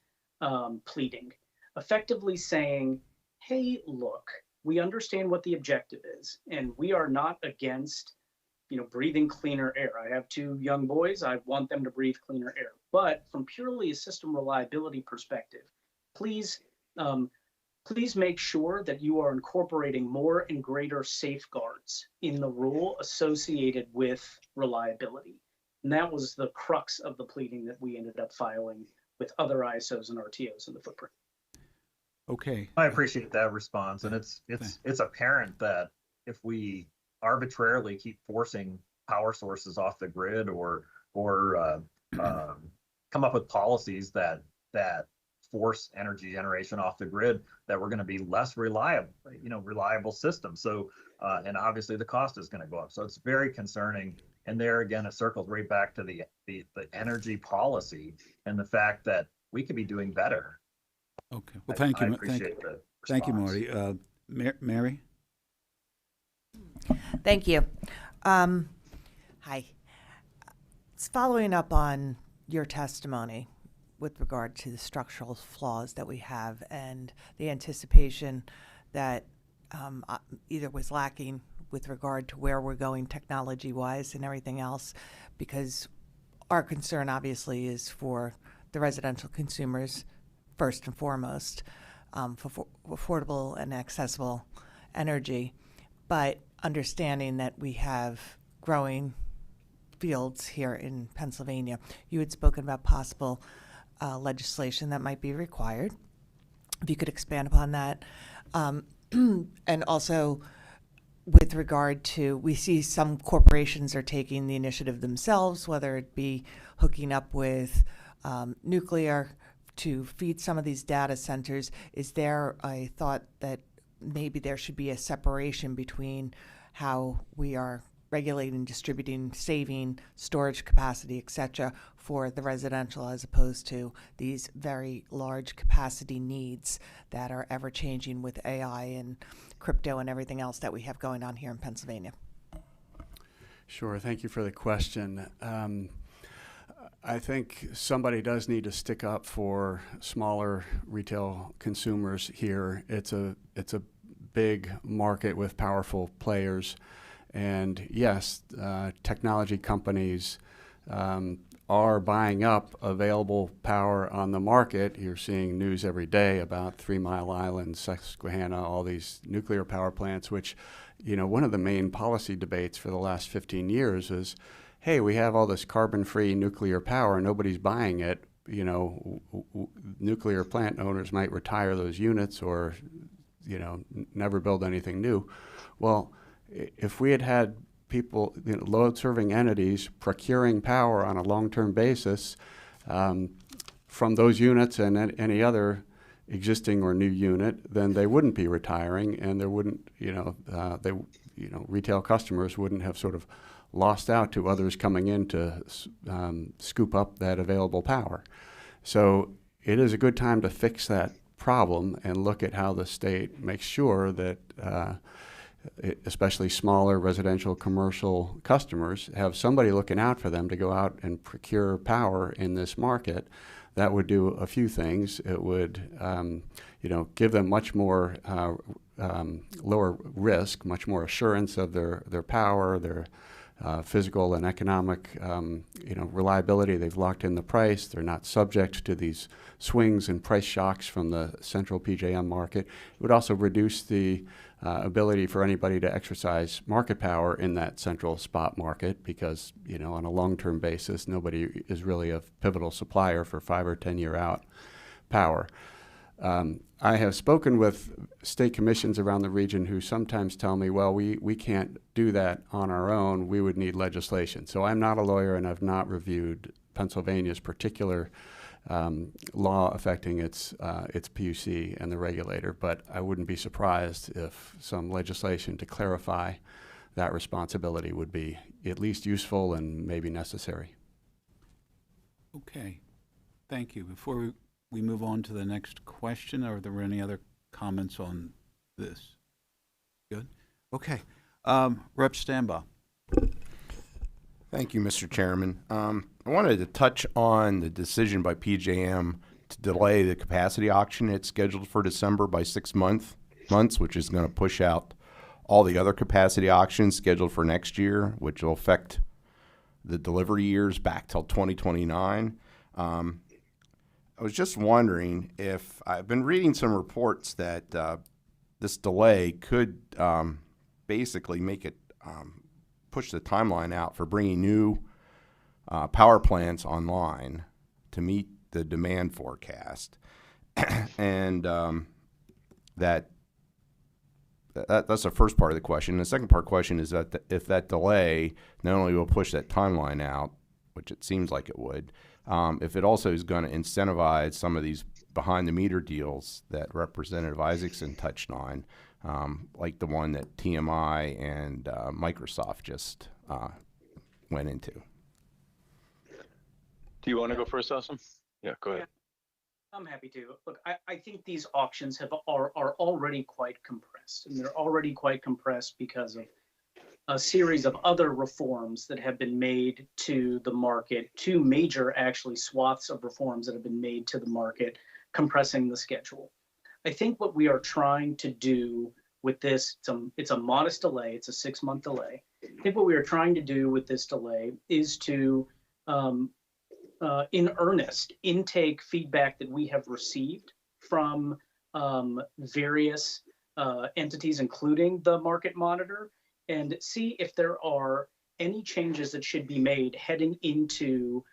pleading, effectively saying, hey, look, we understand what the objective is, and we are not against, breathing cleaner air. I have 2 young boys. I want them to breathe cleaner air. But from purely a system reliability perspective, please make sure that you are incorporating more and greater safeguards in the rule associated with reliability. And that was the crux of the pleading that we ended up filing with other ISOs and RTOs in the footprint. Okay. I appreciate that response, and it's apparent that if we arbitrarily keep forcing power sources off the grid or come up with policies that force energy generation off the grid, that we're going to be less reliable system. So and obviously the cost is going to go up. So it's very concerning. And there again, it circles right back to the energy policy and the fact that we could be doing better. Okay. Well, thank you. I appreciate the Thank you, response. Marty. Mary? Thank you. Hi. It's following up on your testimony with regard to the structural flaws that we have and the anticipation that either was lacking with regard to where we're going technology-wise and everything else, because our concern obviously is for the residential consumers first and foremost, for affordable and accessible energy, but understanding that we have growing fields here in Pennsylvania. You had spoken about possible legislation that might be required. If you could expand upon that. And also with regard to, we see some corporations are taking the initiative themselves, whether it be hooking up with nuclear to feed some of these data centers. Is there a thought that maybe there should be a separation between how we are regulating, distributing, saving, storage capacity, et cetera, for the residential as opposed to these very large capacity needs that are ever changing with AI and crypto and everything else that we have going on here in Pennsylvania? Sure. Thank you for the question. I think somebody does need to stick up for smaller retail consumers here. It's a big market with powerful players. And yes, technology companies are buying up available power on the market. You're seeing news every day about 3 Mile Island, Susquehanna, all these nuclear power plants, which, one of the main policy debates for the last 15 years is, hey, we have all this carbon-free nuclear power, nobody's buying it. Nuclear plant owners might retire those units or, never build anything new. Well, if we had had people, load-serving entities procuring power on a long-term basis from those units and any other existing or new unit, then they wouldn't be retiring, and there wouldn't, retail customers wouldn't have sort of lost out to others coming in to scoop up that available power. So it is a good time to fix that problem and look at how the state makes sure that especially smaller residential commercial customers have somebody looking out for them to go out and procure power in this market. That would do a few things. It would give them much more lower risk, much more assurance of their power, their physical and economic reliability. They've locked in the price. They're not subject to these swings and price shocks from the central PJM market. It would also reduce the ability for anybody to exercise market power in that central spot market because, on a long-term basis, nobody is really a pivotal supplier for 5 or 10 year out power. I have spoken with state commissions around the region who sometimes tell me, well, we can't do that on our own. We would need legislation. So I'm not a lawyer and I've not reviewed Pennsylvania's particular law affecting its PUC and the regulator, but I wouldn't be surprised if some legislation to clarify that responsibility would be at least useful and maybe necessary. Okay, thank you. Before we move on to the next question, are there any other comments on this? Good. Okay. Rep. Stambaugh. Thank you, Mr. Chairman. I wanted to touch on the decision by PJM to delay the capacity auction. It's scheduled for December by 6 months, which is going to push out all the other capacity auctions scheduled for next year, which will affect the delivery years back till 2029. I was just wondering if I've been reading some reports that this delay could basically make it push the timeline out for bringing new power plants online to meet the demand forecast. And that's the first part of the question. The second part of the question is that if that delay not only will push that timeline out, which it seems like it would, if it also is going to incentivize some of these behind-the-meter deals that Representative Isaacson touched on, like the one that TMI and Microsoft just went into. Do you want to go first, Austin? Yeah, go ahead. I'm happy to. Look, I think these auctions are already quite compressed, and they're already quite compressed because of a series of other reforms that have been made to the market, two major actually swaths of reforms that have been made to the market, compressing the schedule. I think what we are trying to do with this, it's a modest delay, it's a 6 month delay. I think what we are trying to do with this delay is to, in earnest, intake feedback that we have received from various entities, including the Market Monitor, and see if there are any changes that should be made heading into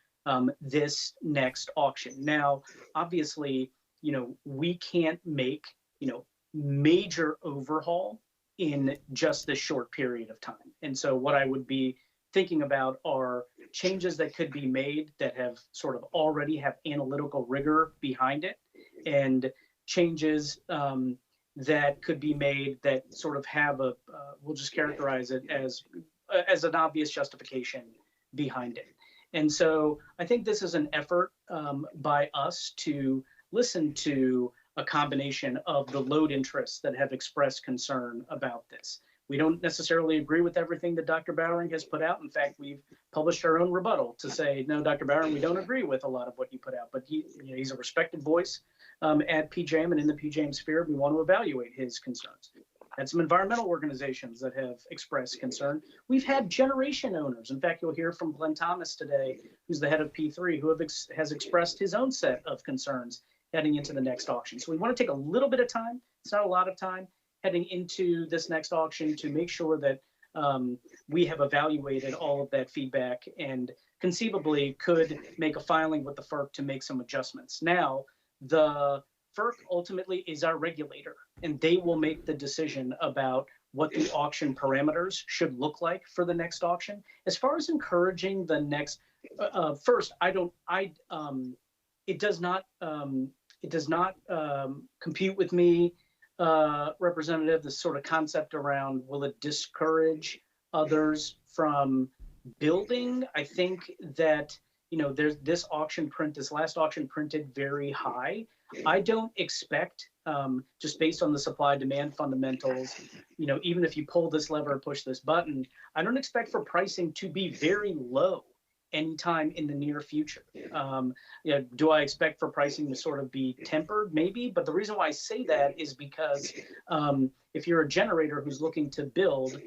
this next auction. Now, obviously, we can't make, major overhaul in just this short period of time. And so what I would be thinking about are changes that could be made that have sort of already have analytical rigor behind it, and changes that could be made that sort of have we'll just characterize it as an obvious justification behind it. And so I think this is an effort by us to listen to a combination of the load interests that have expressed concern about this. We don't necessarily agree with everything that Dr. Bowering has put out. In fact, we've published our own rebuttal to say, no, Dr. Bowering, we don't agree with a lot of what you put out, but he's a respected voice at PJM and in the PJM sphere. We want to evaluate his concerns. Had some environmental organizations that have expressed concern. We've had generation owners. In fact, you'll hear from Glenn Thomas today, who's the head of P3, who has expressed his own set of concerns heading into the next auction. So we want to take a little bit of time. It's not a lot of time heading into this next auction to make sure that we have evaluated all of that feedback and conceivably could make a filing with the FERC to make some adjustments. Now, the FERC ultimately is our regulator, and they will make the decision about what the auction parameters should look like for the next auction. As far as encouraging the next, first, it does not compute with me, Representative, the sort of concept around will it discourage others from building, I think that, there's this auction print, this last auction printed very high. I don't expect, just based on the supply demand fundamentals, even if you pull this lever, push this button, I don't expect for pricing to be very low anytime in the near future. Do I expect for pricing to sort of be tempered? Maybe, but the reason why I say that is because if you're a generator who's looking to build,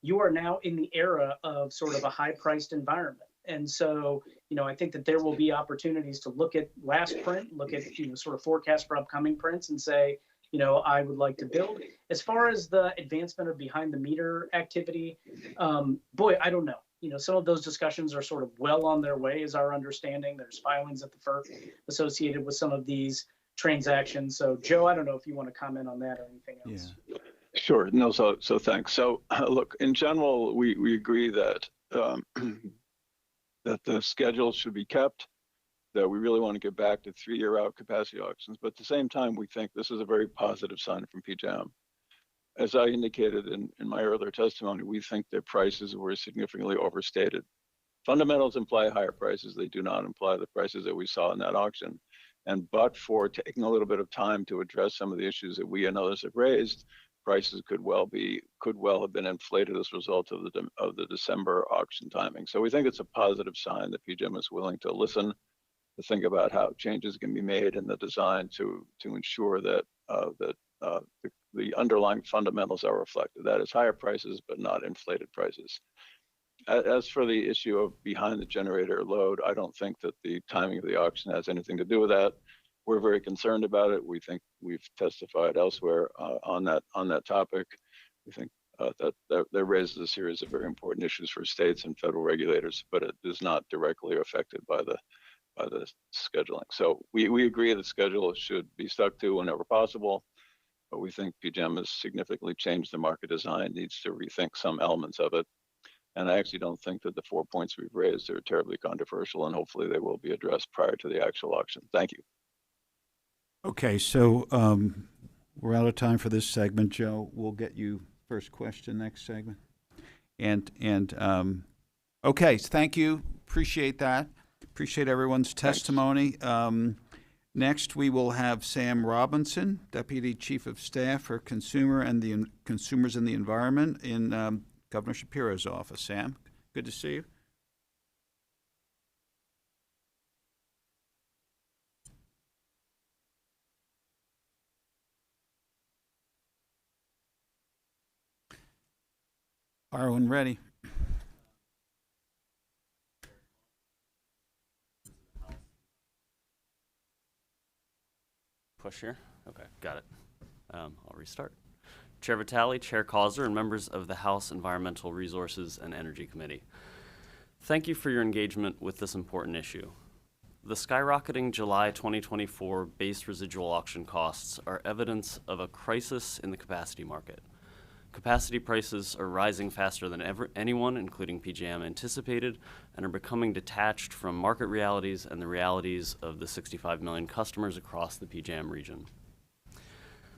you are now in the era of sort of a high-priced environment. And so, I think that there will be opportunities to look at last print, look at, sort of forecast for upcoming prints and say, I would like to build. As far as the advancement of behind the meter activity, boy, I don't know. Some of those discussions are sort of well on their way, is our understanding. There's filings at the FERC associated with some of these transactions. So, Joe, I don't know if you want to comment on that or anything else. Yeah. Sure. No, so thanks. So look, in general, we agree that that the schedule should be kept, that we really want to get back to 3-year out capacity auctions. But at the same time, we think this is a very positive sign from PJM. As I indicated in my earlier testimony, we think that prices were significantly overstated. Fundamentals imply higher prices. They do not imply the prices that we saw in that auction. And but for taking a little bit of time to address some of the issues that we and others have raised, prices could well have been inflated as a result of the December auction timing. So we think it's a positive sign that PJM is willing to listen, to think about how changes can be made in the design to ensure that the underlying fundamentals are reflected. That is higher prices, but not inflated prices. As for the issue of behind the generator load, I don't think that the timing of the auction has anything to do with that. We're very concerned about it. We think we've testified elsewhere on that topic. We think that raises a series of very important issues for states and federal regulators, but it is not directly affected by the scheduling. So we agree that schedule should be stuck to whenever possible, but we think PJM has significantly changed the market design, needs to rethink some elements of it. And I actually don't think that the 4 points we've raised are terribly controversial, and hopefully they will be addressed prior to the actual auction. Thank you. Okay, so we're out of time for this segment, Joe. We'll get you first question next segment. Okay, so thank you. Appreciate that. Appreciate everyone's testimony. Next, we will have Sam Robinson, Deputy Chief of Staff for Consumers and the Environment in Governor Shapiro's office. Sam, good to see you. Are when ready. Push here? Okay, got it. I'll restart. Chair Vitale, Chair Causer, and members of the House Environmental Resources and Energy Committee. Thank you for your engagement with this important issue. The skyrocketing July 2024 base residual auction costs are evidence of a crisis in the capacity market. Capacity prices are rising faster than anyone, including PJM, anticipated, and are becoming detached from market realities and the realities of the 65 million customers across the PJM region.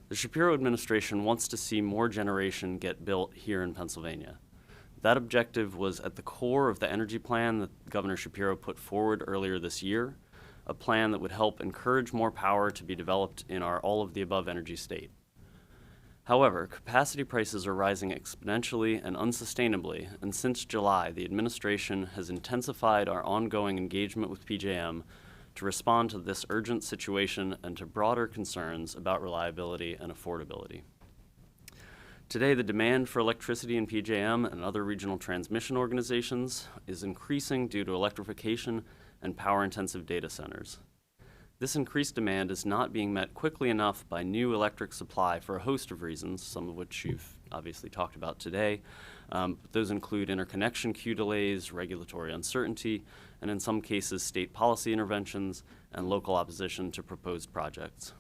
The Shapiro administration wants to see more generation get built here in Pennsylvania. That objective was at the core of the energy plan that Governor Shapiro put forward earlier this year, a plan that would help encourage more power to be developed in our all-of-the-above energy state. However, capacity prices are rising exponentially and unsustainably, and since July, the administration has intensified our ongoing engagement with PJM to respond to this urgent situation and to broader concerns about reliability and affordability. Today, the demand for electricity in PJM and other regional transmission organizations is increasing due to electrification and power-intensive data centers. This increased demand is not being met quickly enough by new electric supply for a host of reasons, some of which you've obviously talked about today. Those include interconnection queue delays, regulatory uncertainty, and in some cases, state policy interventions and local opposition to proposed projects.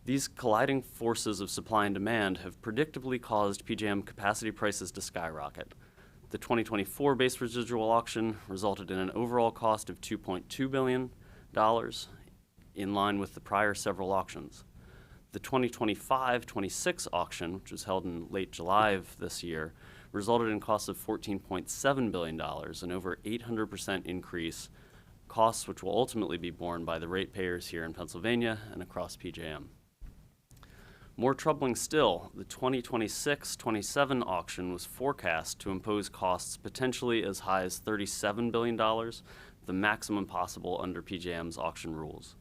These colliding forces of supply and demand have predictably caused PJM capacity prices to skyrocket. The 2024 base residual auction resulted in an overall cost of $2.2 billion, in line with the prior several auctions. The 2025-26 auction, which was held in late July of this year, resulted in costs of $14.7 billion, an over 800% increase, costs which will ultimately be borne by the ratepayers here in Pennsylvania and across PJM. More troubling still, the 2026-27 auction was forecast to impose costs potentially as high as $37 billion, the maximum possible under PJM's auction rules.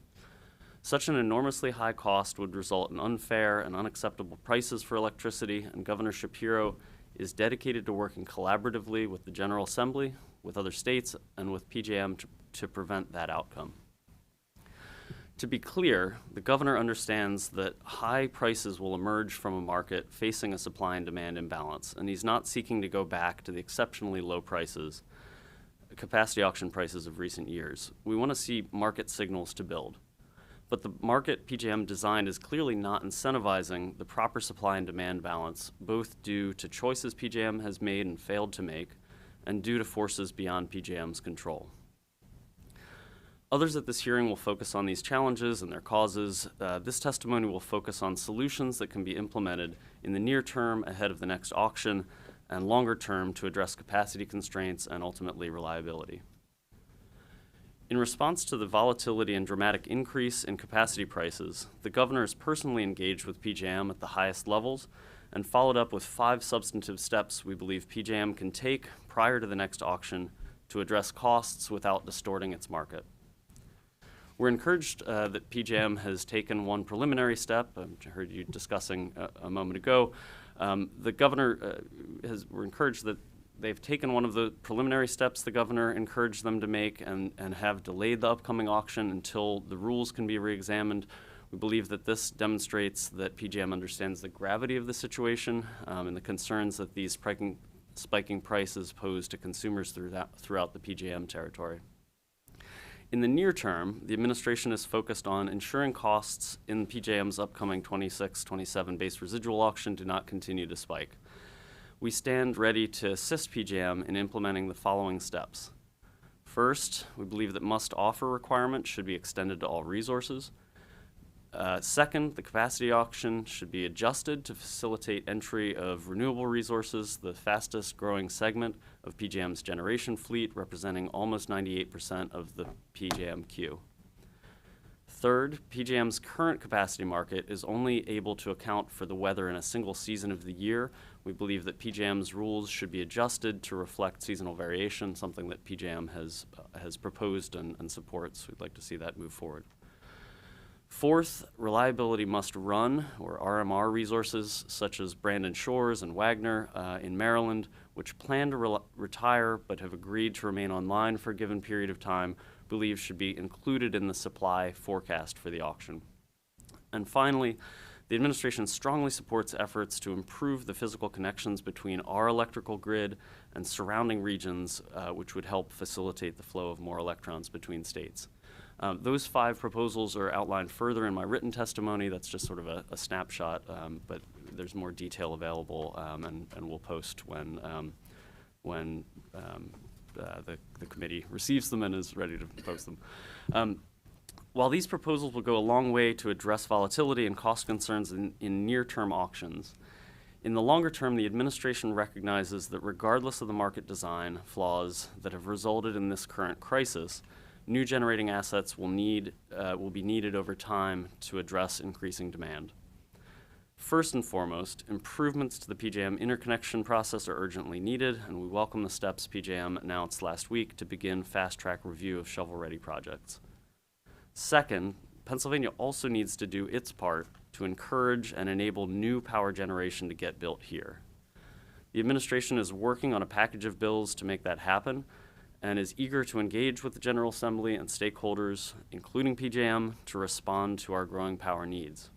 Such an enormously high cost would result in unfair and unacceptable prices for electricity, and Governor Shapiro is dedicated to working collaboratively with the General Assembly, with other states, and with PJM to prevent that outcome. To be clear, the governor understands that high prices will emerge from a market facing a supply and demand imbalance, and he's not seeking to go back to the exceptionally low prices, capacity auction prices of recent years. We want to see market signals to build. But the market PJM designed is clearly not incentivizing the proper supply and demand balance, both due to choices PJM has made and failed to make, and due to forces beyond PJM's control. Others at this hearing will focus on these challenges and their causes. This testimony will focus on solutions that can be implemented in the near term ahead of the next auction and longer term to address capacity constraints and ultimately reliability. In response to the volatility and dramatic increase in capacity prices, the governor has personally engaged with PJM at the highest levels and followed up with 5 substantive steps we believe PJM can take prior to the next auction to address costs without distorting its market. We're encouraged that PJM has taken one preliminary step. I heard you discussing a moment ago. The governor we're encouraged that they've taken one of the preliminary steps the governor encouraged them to make and have delayed the upcoming auction until the rules can be reexamined. We believe that this demonstrates that PJM understands the gravity of the situation and the concerns that these spiking prices pose to consumers throughout the PJM territory. In the near term, the administration is focused on ensuring costs in PJM's upcoming 26-27 base residual auction do not continue to spike. We stand ready to assist PJM in implementing the following steps. First, we believe that must-offer requirements should be extended to all resources. Second, the capacity auction should be adjusted to facilitate entry of renewable resources, the fastest growing segment of PJM's generation fleet, representing almost 98% of the PJM queue. Third, PJM's current capacity market is only able to account for the weather in a single season of the year. We believe that PJM's rules should be adjusted to reflect seasonal variation, something that PJM has proposed and supports. We'd like to see that move forward. Fourth, reliability must run, or RMR resources such as Brandon Shores and Wagner in Maryland, which plan to retire but have agreed to remain online for a given period of time, believe should be included in the supply forecast for the auction. And finally, the administration strongly supports efforts to improve the physical connections between our electrical grid and surrounding regions, which would help facilitate the flow of more electrons between states. Those 5 proposals are outlined further in my written testimony. That's just sort of a snapshot, but there's more detail available, and we'll post when the committee receives them and is ready to post them. While these proposals will go a long way to address volatility and cost concerns in near-term auctions, in the longer term, the administration recognizes that regardless of the market design flaws that have resulted in this current crisis, new generating assets will be needed over time to address increasing demand. First and foremost, improvements to the PJM interconnection process are urgently needed, and we welcome the steps PJM announced last week to begin fast-track review of shovel-ready projects. Second, Pennsylvania also needs to do its part to encourage and enable new power generation to get built here. The administration is working on a package of bills to make that happen, and is eager to engage with the General Assembly and stakeholders, including PJM, to respond to our growing power needs.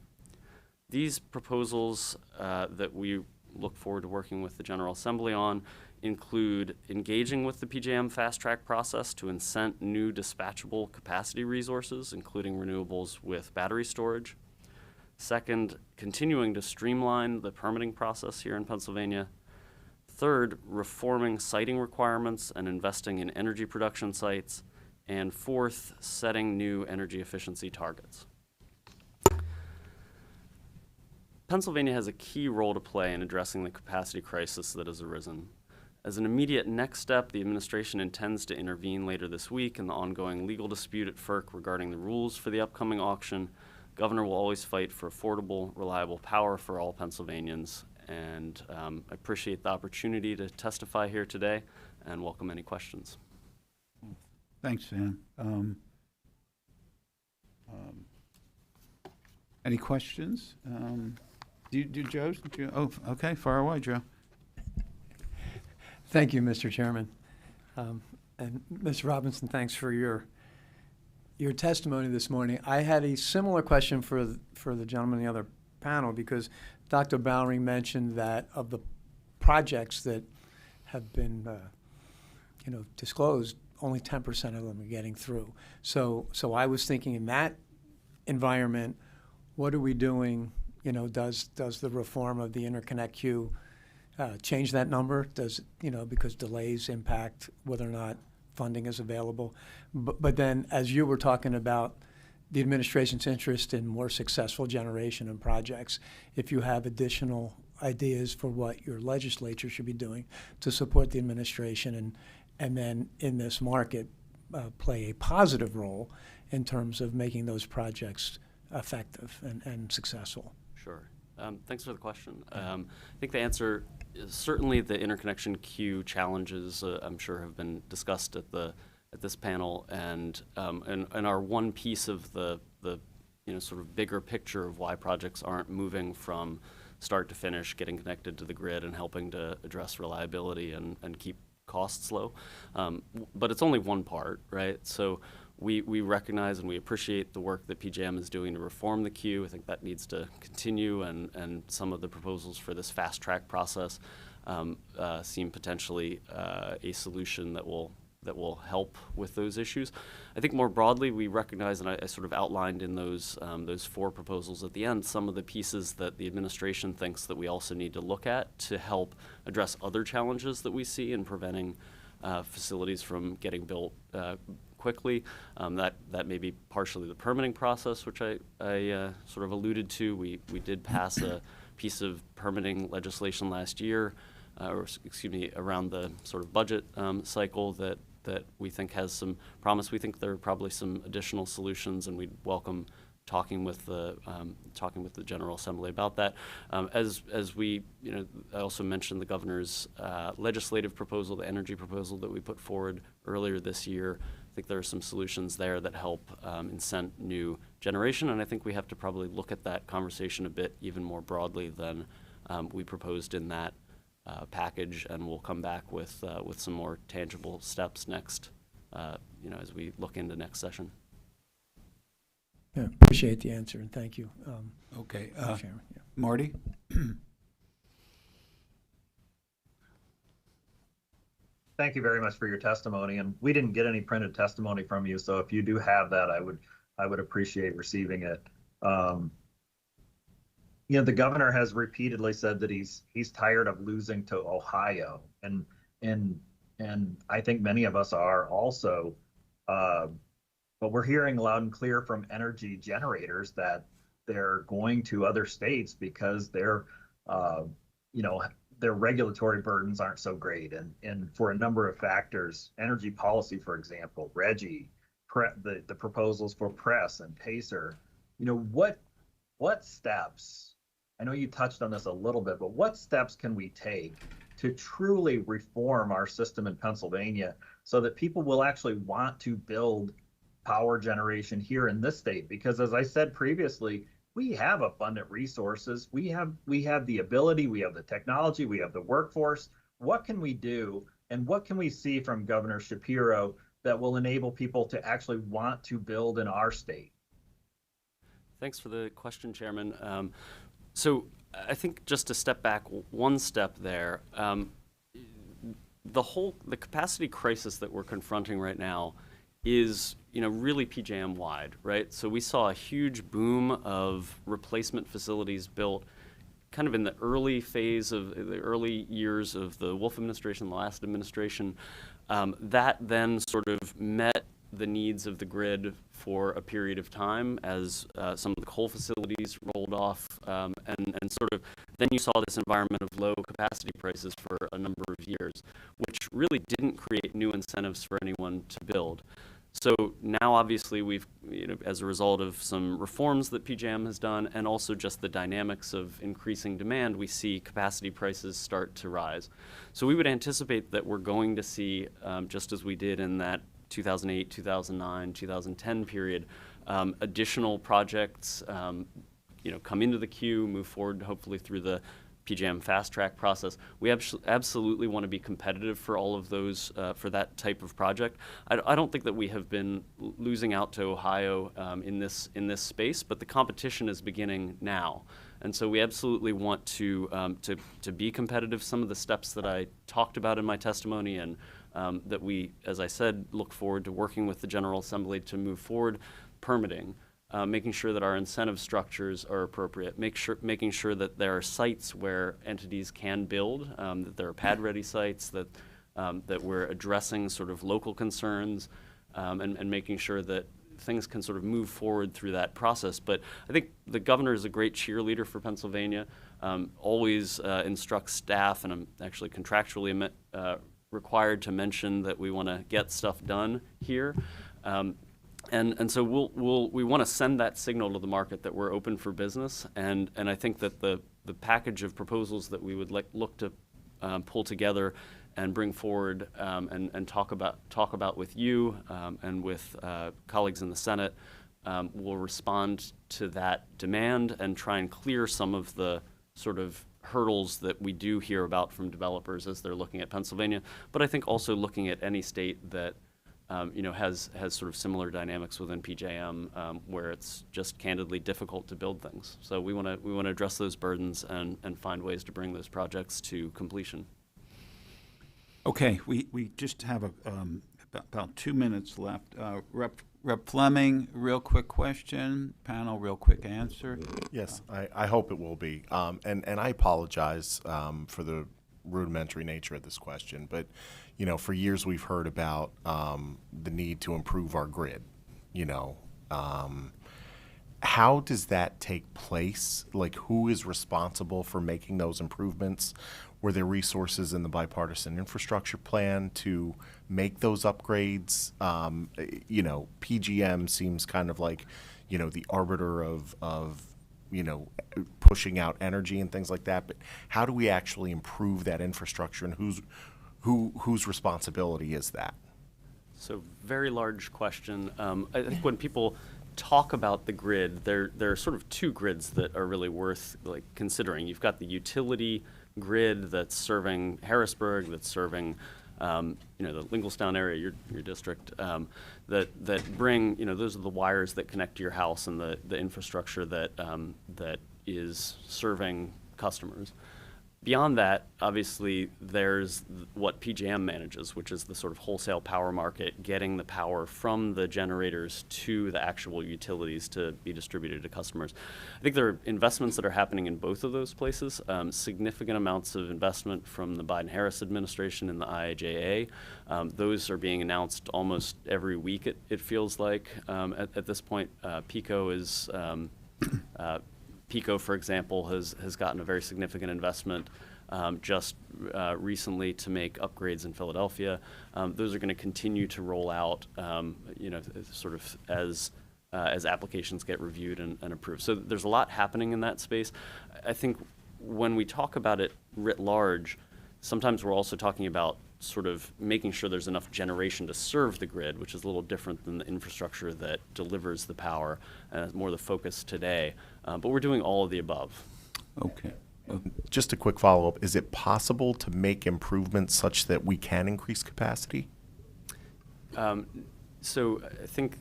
These proposals that we look forward to working with the General Assembly on include engaging with the PJM fast-track process to incent new dispatchable capacity resources, including renewables with battery storage. Second, continuing to streamline the permitting process here in Pennsylvania. Third, reforming siting requirements and investing in energy production sites. And fourth, setting new energy efficiency targets. Pennsylvania has a key role to play in addressing the capacity crisis that has arisen. As an immediate next step, the administration intends to intervene later this week in the ongoing legal dispute at FERC regarding the rules for the upcoming auction. Governor will always fight for affordable, reliable power for all Pennsylvanians, and I appreciate the opportunity to testify here today and welcome any questions. Thanks, Van. Any questions? Joe? Oh, okay, far away, Joe. Thank you, Mr. Chairman. And Ms. Robinson, thanks for your testimony this morning. I had a similar question for the gentleman in the other panel, because Dr. Bowering mentioned that of the projects that have been disclosed, only 10% of them are getting through. So I was thinking, in that environment, what are we doing? Does the reform of the interconnect queue change that number? Does because delays impact whether or not funding is available? But then, as you were talking about the administration's interest in more successful generation and projects, if you have additional ideas for what your legislature should be doing to support the administration and then in this market play a positive role in terms of making those projects effective and successful. Sure. Thanks for the question. I think the answer is certainly the interconnection queue challenges, I'm sure, have been discussed at this panel, and are one piece of the sort of bigger picture of why projects aren't moving from start to finish, getting connected to the grid and helping to address reliability and keep costs low. But it's only one part, right? So we recognize and we appreciate the work that PJM is doing to reform the queue. I think that needs to continue, and some of the proposals for this fast track process seem potentially a solution that will help with those issues. I think more broadly, we recognize, and I sort of outlined in those four proposals at the end, some of the pieces that the administration thinks that we also need to look at to help address other challenges that we see in preventing facilities from getting built quickly. That may be partially the permitting process, which I sort of alluded to. We did pass a piece of permitting legislation last year, around the sort of budget cycle that we think has some promise. We think there are probably some additional solutions, and we'd welcome talking with the General Assembly about that. As we, I also mentioned the governor's legislative proposal, the energy proposal that we put forward earlier this year. I think there are some solutions there that help incent new generation, and I think we have to probably look at that conversation a bit even more broadly than we proposed in that package, and we'll come back with some more tangible steps next, as we look into next session. Yeah, appreciate the answer, and thank you. Okay, Chairman. Yeah. Marty? Thank you very much for your testimony, and we didn't get any printed testimony from you, so if you do have that, I would appreciate receiving it. The governor has repeatedly said that he's tired of losing to Ohio, and I think many of us are also. But we're hearing loud and clear from energy generators that they're going to other states because their regulatory burdens aren't so great, and for a number of factors, energy policy, for example, RGGI, the proposals for PRESS and PACER. What steps? I know you touched on this a little bit, but what steps can we take to truly reform our system in Pennsylvania so that people will actually want to build power generation here in this state? Because as I said previously, we have abundant resources. We have the ability, we have the technology, we have the workforce. What can we do, and what can we see from Governor Shapiro that will enable people to actually want to build in our state? Thanks for the question, Chairman. So I think just to step back one step there, the capacity crisis that we're confronting right now is really PJM wide, right? So we saw a huge boom of replacement facilities built kind of in the early phase of the early years of the Wolf administration, the last administration. That then sort of met the needs of the grid for a period of time as some of the coal facilities rolled off, and sort of then you saw this environment of low capacity prices for a number of years, which really didn't create new incentives for anyone to build. So now, obviously, we've, as a result of some reforms that PJM has done, and also just the dynamics of increasing demand, we see capacity prices start to rise. So we would anticipate that we're going to see, just as we did in that 2008, 2009, 2010 period, additional projects, come into the queue, move forward, hopefully through the PJM fast track process. We absolutely want to be competitive for all of those, for that type of project. I don't think that we have been losing out to Ohio in this space, but the competition is beginning now. And so we absolutely want to be competitive. Some of the steps that I talked about in my testimony, and that we, as I said, look forward to working with the General Assembly to move forward, permitting, making sure that our incentive structures are appropriate, making sure that there are sites where entities can build, that there are pad-ready sites, that we're addressing sort of local concerns, and making sure that things can sort of move forward through that process. But I think the governor is a great cheerleader for Pennsylvania, always instructs staff, and I'm actually contractually required to mention that we want to get stuff done here. And so we want to send that signal to the market that we're open for business, and I think that the package of proposals that we would look to pull together and bring forward, and talk about with you and with colleagues in the Senate will respond to that demand and try and clear some of the sort of hurdles that we do hear about from developers as they're looking at Pennsylvania, but I think also looking at any state that has sort of similar dynamics within PJM, where it's just candidly difficult to build things. So we want to address those burdens and find ways to bring those projects to completion. Okay, we just have about 2 minutes left. Rep Fleming, real quick question. Panel, real quick answer. Yes, I hope it will be. And I apologize for the rudimentary nature of this question, but for years we've heard about the need to improve our grid. How does that take place? Like, who is responsible for making those improvements? Were there resources in the bipartisan infrastructure plan to make those upgrades? PJM seems kind of like, the arbiter of pushing out energy and things like that. But how do we actually improve that infrastructure, and whose responsibility is that? So, very large question. I think when people talk about the grid, there are sort of two grids that are really worth considering. You've got the utility grid that's serving Harrisburg, that's serving the Lincolnstown area, your district, that bring, those are the wires that connect to your house and the infrastructure that is serving customers. Beyond that, obviously, there's what PJM manages, which is the sort of wholesale power market, getting the power from the generators to the actual utilities to be distributed to customers. I think there are investments that are happening in both of those places, significant amounts of investment from the Biden-Harris administration and the IIJA. Those are being announced almost every week, it feels like. At this point, PECO is... PECO, for example, has gotten a very significant investment just recently to make upgrades in Philadelphia. Those are going to continue to roll out, sort of as applications get reviewed and approved. So there's a lot happening in that space. I think when we talk about it writ large, sometimes we're also talking about sort of making sure there's enough generation to serve the grid, which is a little different than the infrastructure that delivers the power, and more the focus today. But we're doing all of the above. Okay. Just a quick follow-up. Is it possible to make improvements such that we can increase capacity? So I think,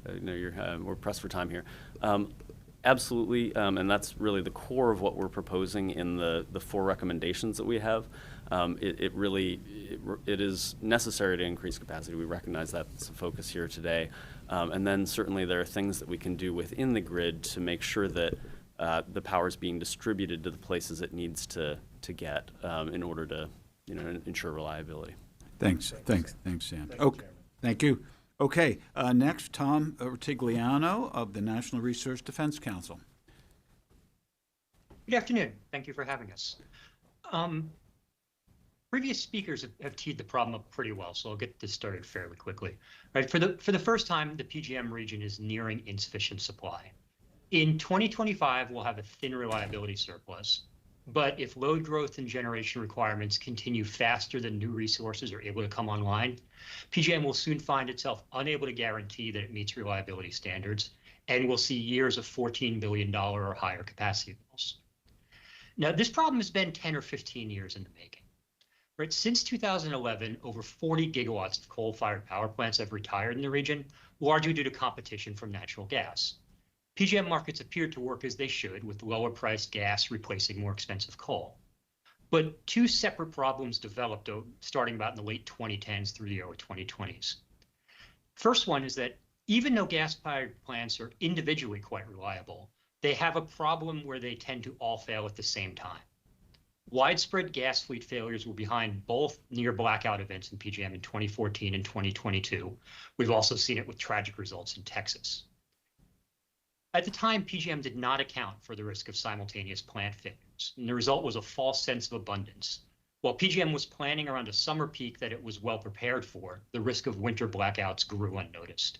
we're pressed for time here. Absolutely, and that's really the core of what we're proposing in the 4 recommendations that we have. It is necessary to increase capacity. We recognize that's the focus here today. And then certainly there are things that we can do within the grid to make sure that the power is being distributed to the places it needs to get in order to ensure reliability. Thanks, Sam. Okay, thank you. Okay, next, Tom Ortigliano of the National Research Defense Council. Good afternoon. Thank you for having us. Previous speakers have teed the problem up pretty well, so I'll get this started fairly quickly. Right, for the first time, the PJM region is nearing insufficient supply. In 2025, we'll have a thin reliability surplus, but if load growth and generation requirements continue faster than new resources are able to come online, PJM will soon find itself unable to guarantee that it meets reliability standards, and we'll see years of $14 billion or higher capacity bills. Now, this problem has been 10 or 15 years in the making. Right, since 2011, over 40 gigawatts of coal-fired power plants have retired in the region, largely due to competition from natural gas. PJM markets appear to work as they should, with lower-priced gas replacing more expensive coal. But two separate problems developed starting about in the late 2010s through the early 2020s. First one is that even though gas-fired plants are individually quite reliable, they have a problem where they tend to all fail at the same time. Widespread gas fleet failures were behind both near blackout events in PJM in 2014 and 2022. We've also seen it with tragic results in Texas. At the time, PJM did not account for the risk of simultaneous plant failures, and the result was a false sense of abundance. While PJM was planning around a summer peak that it was well prepared for, the risk of winter blackouts grew unnoticed.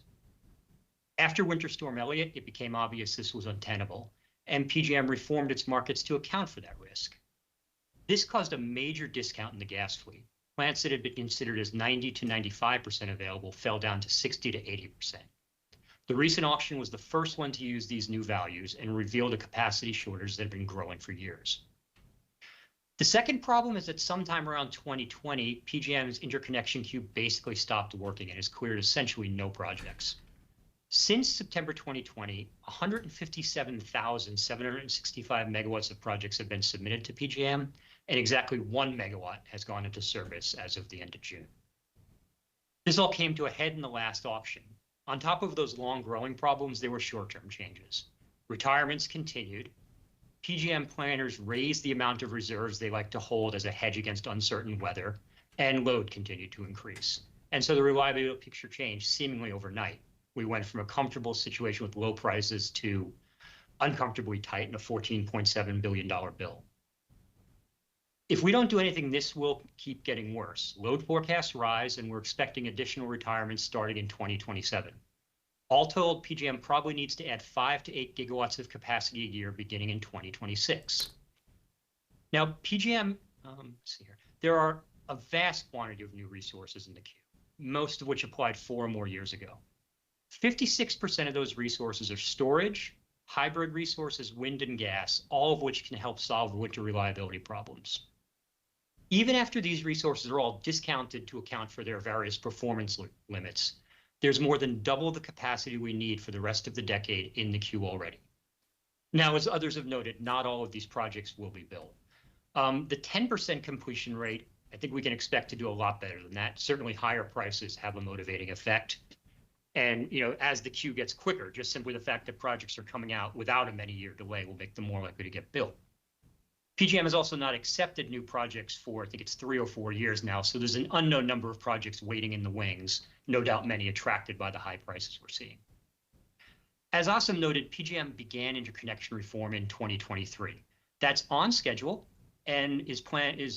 After Winter Storm Elliott, it became obvious this was untenable, and PJM reformed its markets to account for that risk. This caused a major discount in the gas fleet. Plants that had been considered as 90 to 95% available fell down to 60 to 80%. The recent auction was the first one to use these new values and revealed a capacity shortage that had been growing for years. The second problem is that sometime around 2020, PJM's interconnection queue basically stopped working and has cleared essentially no projects. Since September 2020, 157,765 megawatts of projects have been submitted to PJM, and exactly 1 megawatt has gone into service as of the end of June. This all came to a head in the last auction. On top of those long-growing problems, there were short-term changes. Retirements continued. PJM planners raised the amount of reserves they like to hold as a hedge against uncertain weather, and load continued to increase. And so the reliability picture changed seemingly overnight. We went from a comfortable situation with low prices to uncomfortably tight and a $14.7 billion bill. If we don't do anything, this will keep getting worse. Load forecasts rise, and we're expecting additional retirements starting in 2027. All told, PJM probably needs to add 5 to 8 gigawatts of capacity a year beginning in 2026. Now, PJM, there are a vast quantity of new resources in the queue, most of which applied 4 or more years ago. 56% of those resources are storage, hybrid resources, wind and gas, all of which can help solve winter reliability problems. Even after these resources are all discounted to account for their various performance limits, there's more than double the capacity we need for the rest of the decade in the queue already. Now, as others have noted, not all of these projects will be built. The 10% completion rate, I think we can expect to do a lot better than that. Certainly higher prices have a motivating effect. And as the queue gets quicker, just simply the fact that projects are coming out without a many-year delay will make them more likely to get built. PJM has also not accepted new projects for, I think it's 3 or 4 years now, so there's an unknown number of projects waiting in the wings, no doubt many attracted by the high prices we're seeing. As Asim noted, PJM began interconnection reform in 2023. That's on schedule and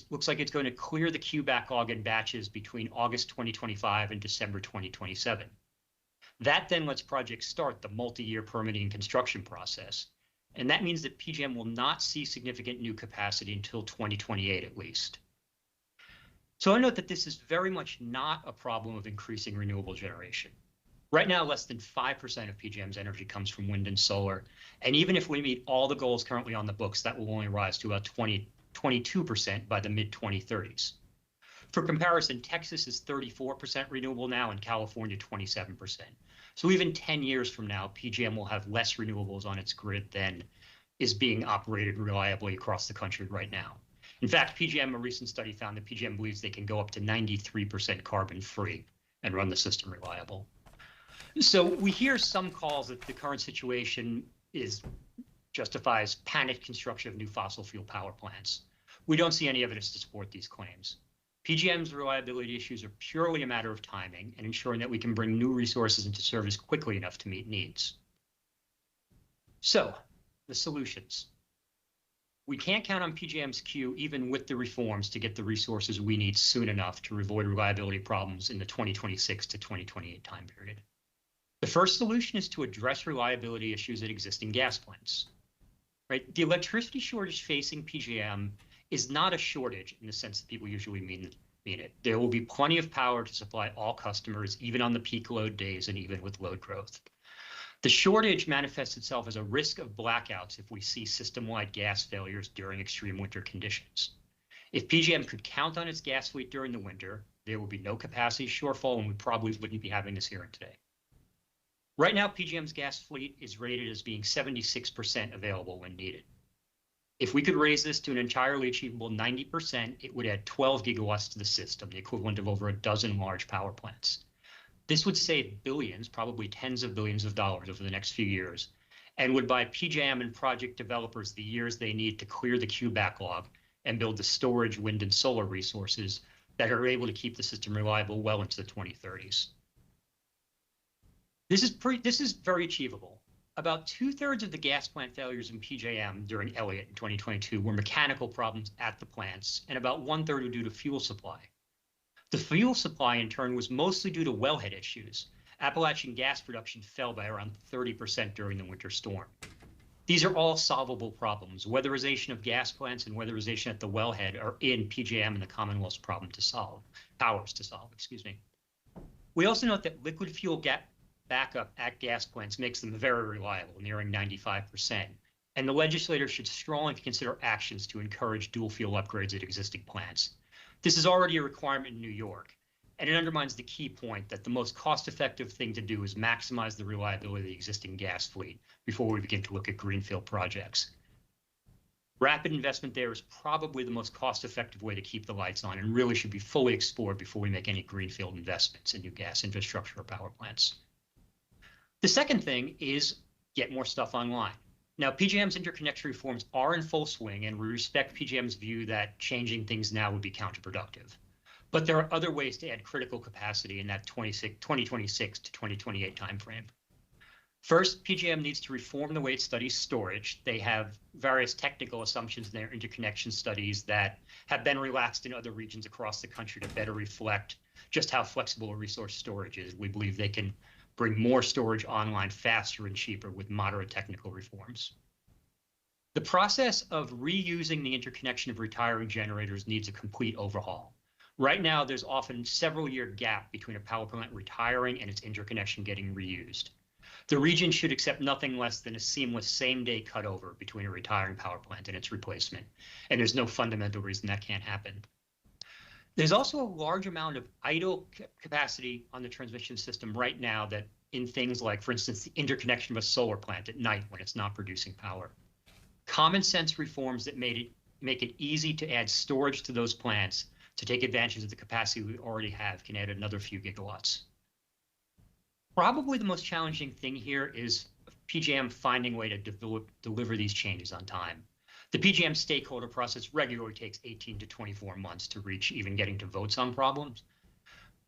looks like it's going to clear the queue backlog in batches between August 2025 and December 2027. That then lets projects start the multi-year permitting and construction process. And that means that PJM will not see significant new capacity until 2028 at least. So I note that this is very much not a problem of increasing renewable generation. Right now, less than 5% of PJM's energy comes from wind and solar. And even if we meet all the goals currently on the books, that will only rise to about 22% by the mid-2030s. For comparison, Texas is 34% renewable now and California 27%. So even 10 years from now, PJM will have less renewables on its grid than is being operated reliably across the country right now. In fact, a recent study found that PJM believes they can go up to 93% carbon-free and run the system reliable. So we hear some calls that the current situation justifies panicked construction of new fossil fuel power plants. We don't see any evidence to support these claims. PJM's reliability issues are purely a matter of timing and ensuring that we can bring new resources into service quickly enough to meet needs. So, the solutions. We can't count on PJM's queue even with the reforms to get the resources we need soon enough to avoid reliability problems in the 2026 to 2028 time period. The first solution is to address reliability issues at existing gas plants. Right? The electricity shortage facing PJM is not a shortage in the sense that people usually mean it. There will be plenty of power to supply all customers, even on the peak load days and even with load growth. The shortage manifests itself as a risk of blackouts if we see system-wide gas failures during extreme winter conditions. If PJM could count on its gas fleet during the winter, there would be no capacity shortfall and we probably wouldn't be having this hearing today. Right now, PJM's gas fleet is rated as being 76% available when needed. If we could raise this to an entirely achievable 90%, it would add 12 gigawatts to the system, the equivalent of over a dozen large power plants. This would save billions, probably tens of billions of dollars over the next few years, and would buy PJM and project developers the years they need to clear the queue backlog and build the storage, wind, and solar resources that are able to keep the system reliable well into the 2030s. This is very achievable. About 2/3 of the gas plant failures in PJM during Elliott in 2022 were mechanical problems at the plants, and about 1/3 were due to fuel supply. The fuel supply, in turn, was mostly due to wellhead issues. Appalachian gas production fell by around 30% during the winter storm. These are all solvable problems. Weatherization of gas plants and weatherization at the wellhead are in PJM and the Commonwealth's powers to solve, excuse me. We also note that liquid fuel backup at gas plants makes them very reliable, nearing 95%. And the legislature should strongly consider actions to encourage dual fuel upgrades at existing plants. This is already a requirement in New York, and it undermines the key point that the most cost-effective thing to do is maximize the reliability of the existing gas fleet before we begin to look at greenfield projects. Rapid investment there is probably the most cost-effective way to keep the lights on and really should be fully explored before we make any greenfield investments in new gas infrastructure or power plants. The second thing is get more stuff online. Now, PJM's interconnection reforms are in full swing, and we respect PJM's view that changing things now would be counterproductive. But there are other ways to add critical capacity in that 2026 to 2028 timeframe. First, PJM needs to reform the way it studies storage. They have various technical assumptions in their interconnection studies that have been relaxed in other regions across the country to better reflect just how flexible a resource storage is. We believe they can bring more storage online faster and cheaper with moderate technical reforms. The process of reusing the interconnection of retiring generators needs a complete overhaul. Right now, there's often several-year gap between a power plant retiring and its interconnection getting reused. The region should accept nothing less than a seamless same-day cutover between a retiring power plant and its replacement, and there's no fundamental reason that can't happen. There's also a large amount of idle capacity on the transmission system right now that in things like, for instance, the interconnection of a solar plant at night when it's not producing power. Common sense reforms that make it easy to add storage to those plants to take advantage of the capacity we already have can add another few gigawatts. Probably the most challenging thing here is PJM finding a way to deliver these changes on time. The PJM stakeholder process regularly takes 18 to 24 months to reach even getting to votes on problems.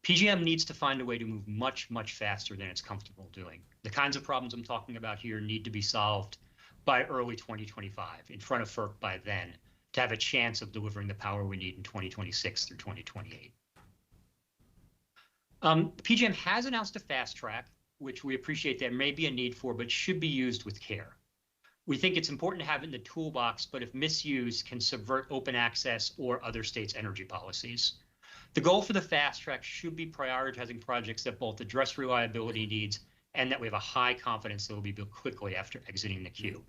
PJM needs to find a way to move much, much faster than it's comfortable doing. The kinds of problems I'm talking about here need to be solved by early 2025, in front of FERC by then, to have a chance of delivering the power we need in 2026 through 2028. PJM has announced a fast track, which we appreciate there may be a need for, but should be used with care. We think it's important to have it in the toolbox, but if misused, can subvert open access or other states' energy policies. The goal for the fast track should be prioritizing projects that both address reliability needs and that we have a high confidence they will be built quickly after exiting the queue.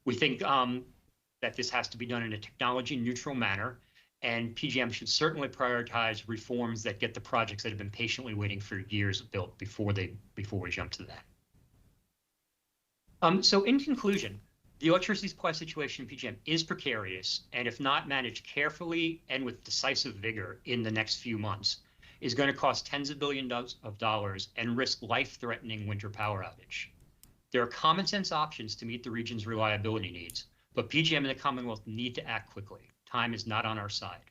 We think that this has to be done in a technology-neutral manner, and PJM should certainly prioritize reforms that get the projects that have been patiently waiting for years built before we jump to that. So in conclusion, the electricity supply situation in PJM is precarious, and if not managed carefully and with decisive vigor in the next few months, is going to cost tens of billions of dollars and risk life-threatening winter power outage. There are common sense options to meet the region's reliability needs, but PJM and the Commonwealth need to act quickly. Time is not on our side.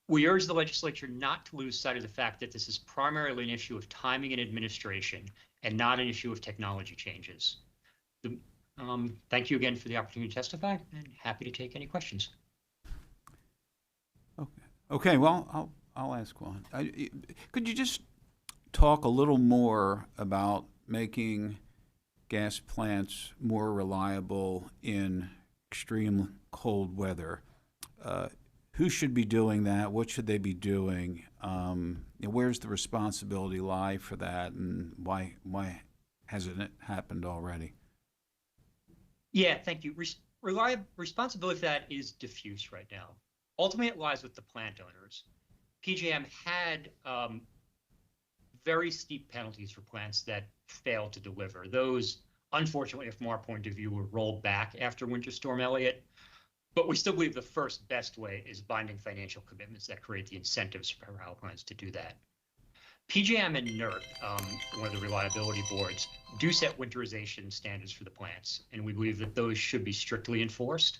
We urge the legislature not to lose sight of the fact that this is primarily an issue of timing and administration and not an issue of technology changes. Thank you again for the opportunity to testify, and happy to take any questions. Okay, well, I'll ask one. Could you just talk a little more about making gas plants more reliable in extreme cold weather? Who should be doing that? What should they be doing? Where's the responsibility lie for that, and why hasn't it happened already? Yeah, thank you. Responsibility for that is diffuse right now. Ultimately, it lies with the plant owners. PJM had very steep penalties for plants that failed to deliver. Those, unfortunately, from our point of view, were rolled back after Winter Storm Elliott. But we still believe the first best way is binding financial commitments that create the incentives for power plants to do that. PJM and NERC, one of the reliability boards, do set winterization standards for the plants, and we believe that those should be strictly enforced.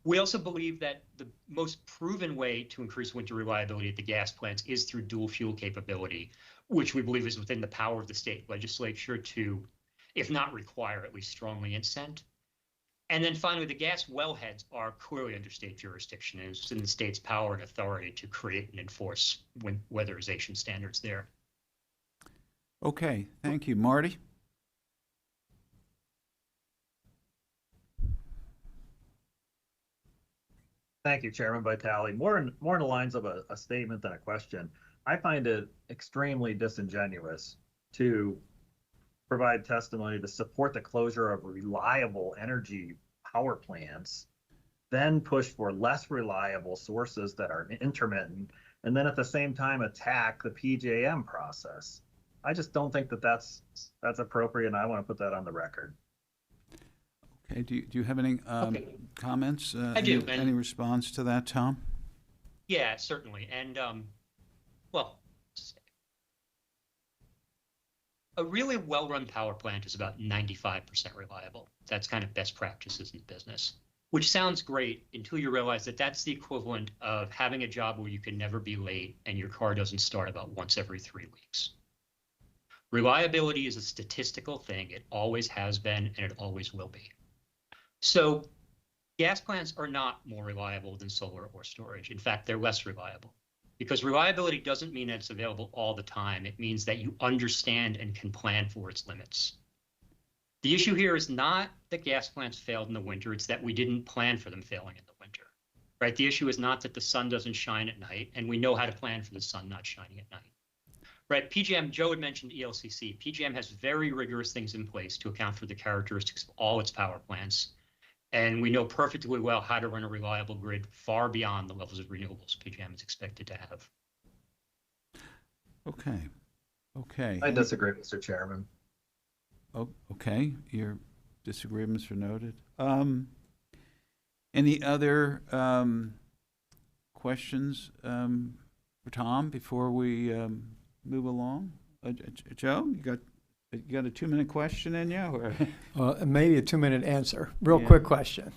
We also believe that the most proven way to increase winter reliability at the gas plants is through dual fuel capability, which we believe is within the power of the state legislature to, if not require, at least strongly incent. And then finally, the gas wellheads are clearly under state jurisdiction, and it's in the state's power and authority to create and enforce weatherization standards there. Okay, thank you. Marty? Thank you, Chairman Vitale. More in the lines of a statement than a question. I find it extremely disingenuous to provide testimony to support the closure of reliable energy power plants, then push for less reliable sources that are intermittent, and then at the same time attack the PJM process. I just don't think that that's appropriate, and I want to put that on the record. Okay, do you have any comments? I do. Any response to that, Tom? Yeah, certainly. And, well, a really well-run power plant is about 95% reliable. That's kind of best practices in business, which sounds great until you realize that that's the equivalent of having a job where you can never be late and your car doesn't start about once every 3 weeks. Reliability is a statistical thing. It always has been, and it always will be. So gas plants are not more reliable than solar or storage. In fact, they're less reliable. Because reliability doesn't mean that it's available all the time. It means that you understand and can plan for its limits. The issue here is not that gas plants failed in the winter, it's that we didn't plan for them failing in the winter, right? The issue is not that the sun doesn't shine at night, and we know how to plan for the sun not shining at night, right? PJM, Joe had mentioned ELCC. PJM has very rigorous things in place to account for the characteristics of all its power plants. And we know perfectly well how to run a reliable grid far beyond the levels of renewables PJM is expected to have. Okay. I disagree, Mr. Chairman. Oh, okay, your disagreements are noted. Any other questions for Tom before we move along? Joe, you got a 2-minute question in you? Or? Maybe a 2-minute answer. Real quick question.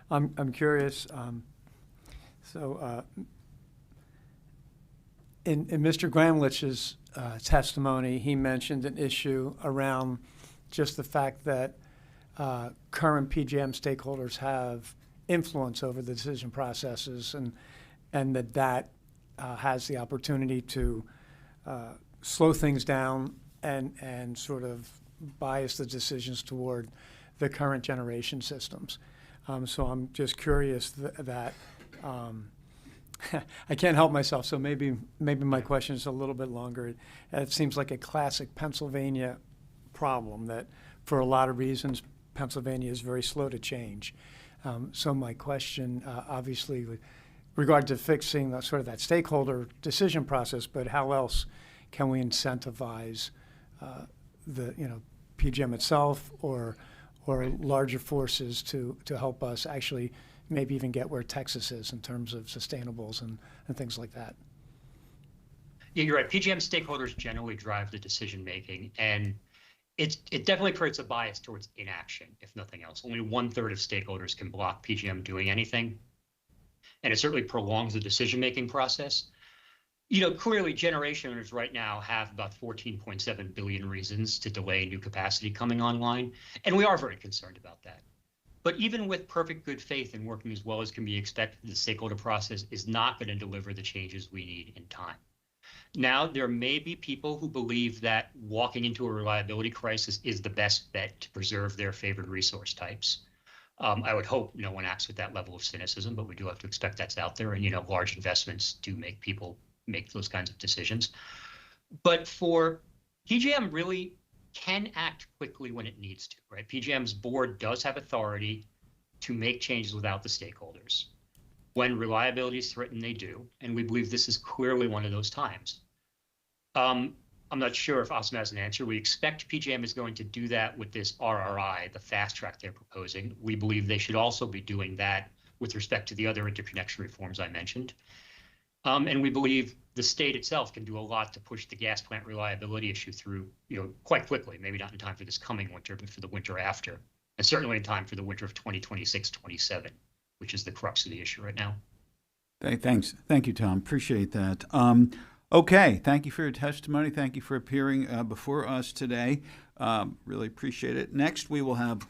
I'm curious. In Mr. Gramlich's testimony, he mentioned an issue around just the fact that current PJM stakeholders have influence over the decision processes, and that has the opportunity to slow things down and sort of bias the decisions toward the current generation systems. So I'm just curious that I can't help myself. So maybe my question is a little bit longer. It seems like a classic Pennsylvania problem that, for a lot of reasons, Pennsylvania is very slow to change. So my question, obviously, with regard to fixing sort of that stakeholder decision process, but how else can we incentivize the PJM itself or larger forces to help us actually maybe even get where Texas is in terms of sustainables and things like that? Yeah, you're right. PJM stakeholders generally drive the decision making, and it definitely creates a bias towards inaction, if nothing else. Only 1/3 of stakeholders can block PJM doing anything. and it certainly prolongs the decision-making process. You know, clearly generation owners right now have about 14.7 billion reasons to delay new capacity coming online, and we are very concerned about that. But even with perfect good faith and working as well as can be expected, the stakeholder process is not going to deliver the changes we need in time. Now, there may be people who believe that walking into a reliability crisis is the best bet to preserve their favored resource types. I would hope no one acts with that level of cynicism, but we do have to expect that's out there. And, you know, large investments do make people make those kinds of decisions. But for PJM really can act quickly when it needs to, right? PJM's board does have authority to make changes without the stakeholders. When reliability is threatened, they do. And we believe this is clearly one of those times. I'm not sure if Austin has an answer. We expect PJM is going to do that with this RRI, the fast track they're proposing. We believe they should also be doing that with respect to the other interconnection reforms I mentioned. And we believe the state itself can do a lot to push the gas plant reliability issue through, you know, quite quickly, maybe not in time for this coming winter, but for the winter after, and certainly in time for the winter of 2026-27, which is the crux of the issue right now. Thanks. Thank you, Tom. Appreciate that. Okay. Thank you for your testimony. Thank you for appearing before us today. Really appreciate it. Next, we will have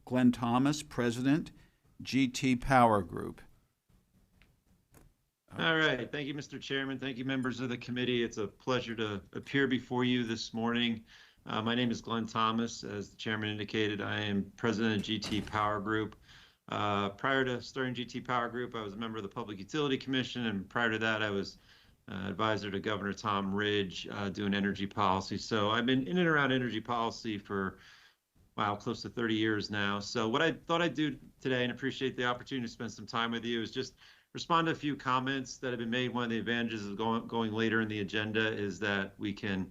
Glenn Thomas, President, GT Power Group. All right. Thank you, Mr. Chairman. Thank you, members of the committee. It's a pleasure to appear before you this morning. My name is Glenn Thomas. As the chairman indicated, I am president of GT Power Group. Prior to starting GT Power Group, I was a member of the Public Utility Commission, and prior to that, I was advisor to Governor Tom Ridge doing energy policy. So I've been in and around energy policy for, wow, close to 30 years now. So what I thought I'd do today, and appreciate the opportunity to spend some time with you, is just respond to a few comments that have been made. One of the advantages of going later in the agenda is that we can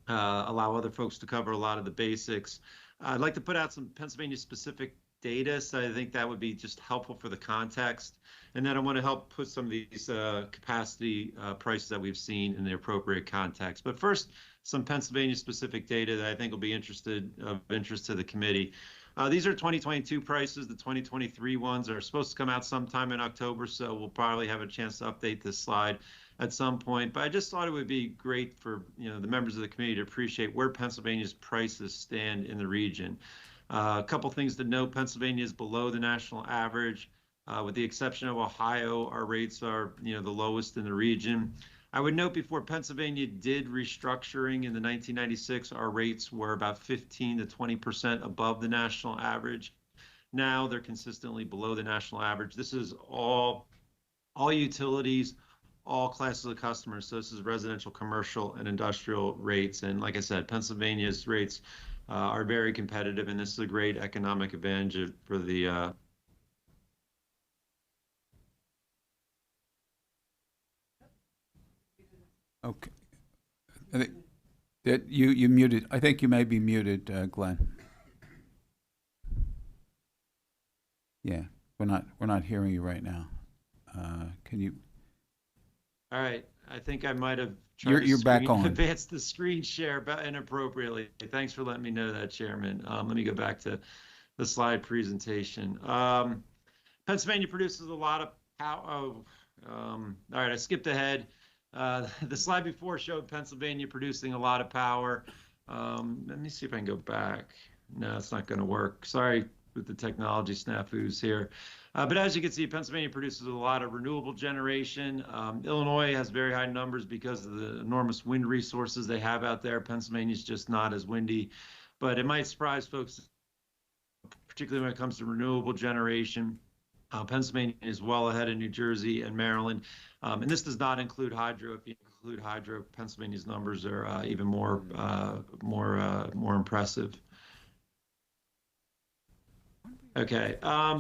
allow other folks to cover a lot of the basics. I'd like to put out some Pennsylvania-specific data, so I think that would be just helpful for the context. And then I want to help put some of these capacity prices that we've seen in the appropriate context. But first, some Pennsylvania-specific data that I think will be of interest to the committee. These are 2022 prices. The 2023 ones are supposed to come out sometime in October, so we'll probably have a chance to update this slide at some point. But I just thought it would be great for the members of the committee to appreciate where Pennsylvania's prices stand in the region. A couple things to note: Pennsylvania is below the national average. With the exception of Ohio, our rates are the lowest in the region. I would note, before Pennsylvania did restructuring in the 1996, our rates were about 15 to 20% above the national average. Now they're consistently below the national average. This is all utilities, all classes of customers. So this is residential, commercial, and industrial rates. And like I said, Pennsylvania's rates are very competitive, and this is a great economic advantage for the Okay. You muted. I think you may be muted, Glenn. Yeah, we're not hearing you right now. Can you? All right. I think I might have You're back on. Advance the screen share inappropriately. Thanks for letting me know that, Chairman. Let me go back to the slide presentation. Pennsylvania produces a lot of power. All right, I skipped ahead. The slide before showed Pennsylvania producing a lot of power. Let me see if I can go back. No, it's not going to work. Sorry with the technology snafus here. But as you can see, Pennsylvania produces a lot of renewable generation. Illinois has very high numbers because of the enormous wind resources they have out there. Pennsylvania's just not as windy, but it might surprise folks, particularly when it comes to renewable generation. Pennsylvania is well ahead of New Jersey and Maryland. And this does not include hydro. If you include hydro, Pennsylvania's numbers are even more impressive. Okay,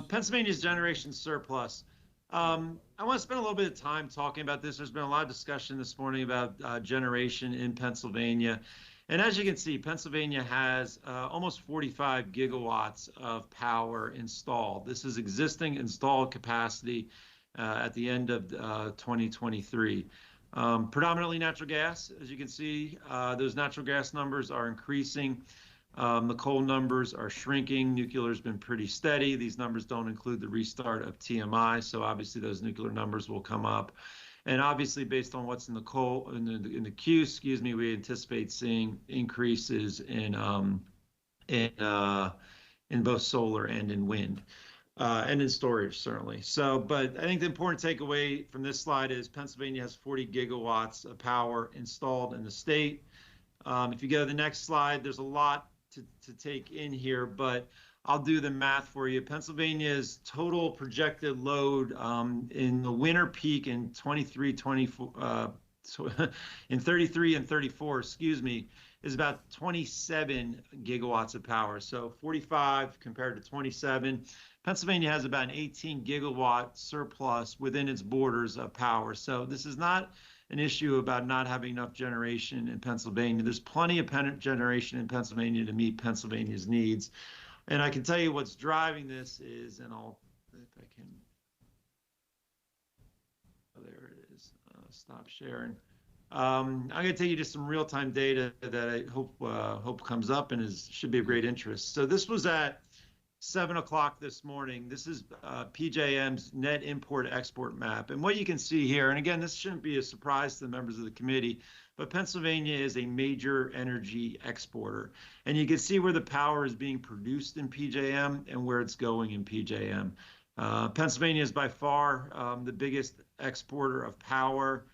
Pennsylvania's generation surplus. I want to spend a little bit of time talking about this. There's been a lot of discussion this morning about generation in Pennsylvania. And as you can see, Pennsylvania has almost 45 gigawatts of power installed. This is existing installed capacity at the end of 2023. Predominantly natural gas, as you can see. Those natural gas numbers are increasing. The coal numbers are shrinking. Nuclear's been pretty steady. These numbers don't include the restart of TMI, so obviously those nuclear numbers will come up. And obviously, based on what's in the coal in the queue, excuse me, we anticipate seeing increases in both solar and in wind. And in storage, certainly. So, but I think the important takeaway from this slide is Pennsylvania has 40 gigawatts of power installed in the state. If you go to the next slide, there's a lot to take in here, but I'll do the math for you. Pennsylvania's total projected load in the winter peak in 23, 24, in 33 and 34, excuse me, is about 27 gigawatts of power. So 45 compared to 27. Pennsylvania has about an 18 gigawatt surplus within its borders of power. So this is not an issue about not having enough generation in Pennsylvania. There's plenty of generation in Pennsylvania to meet Pennsylvania's needs. And I can tell you what's driving this is, and I'll, if I can, oh, there it is, stop sharing. I'm going to take you to some real-time data that I hope comes up and should be of great interest. So this was at 7 o'clock this morning. This is PJM's net import-export map. And what you can see here, and again, this shouldn't be a surprise to the members of the committee, but Pennsylvania is a major energy exporter. And you can see where the power is being produced in PJM and where it's going in PJM. Pennsylvania is by far the biggest exporter of power.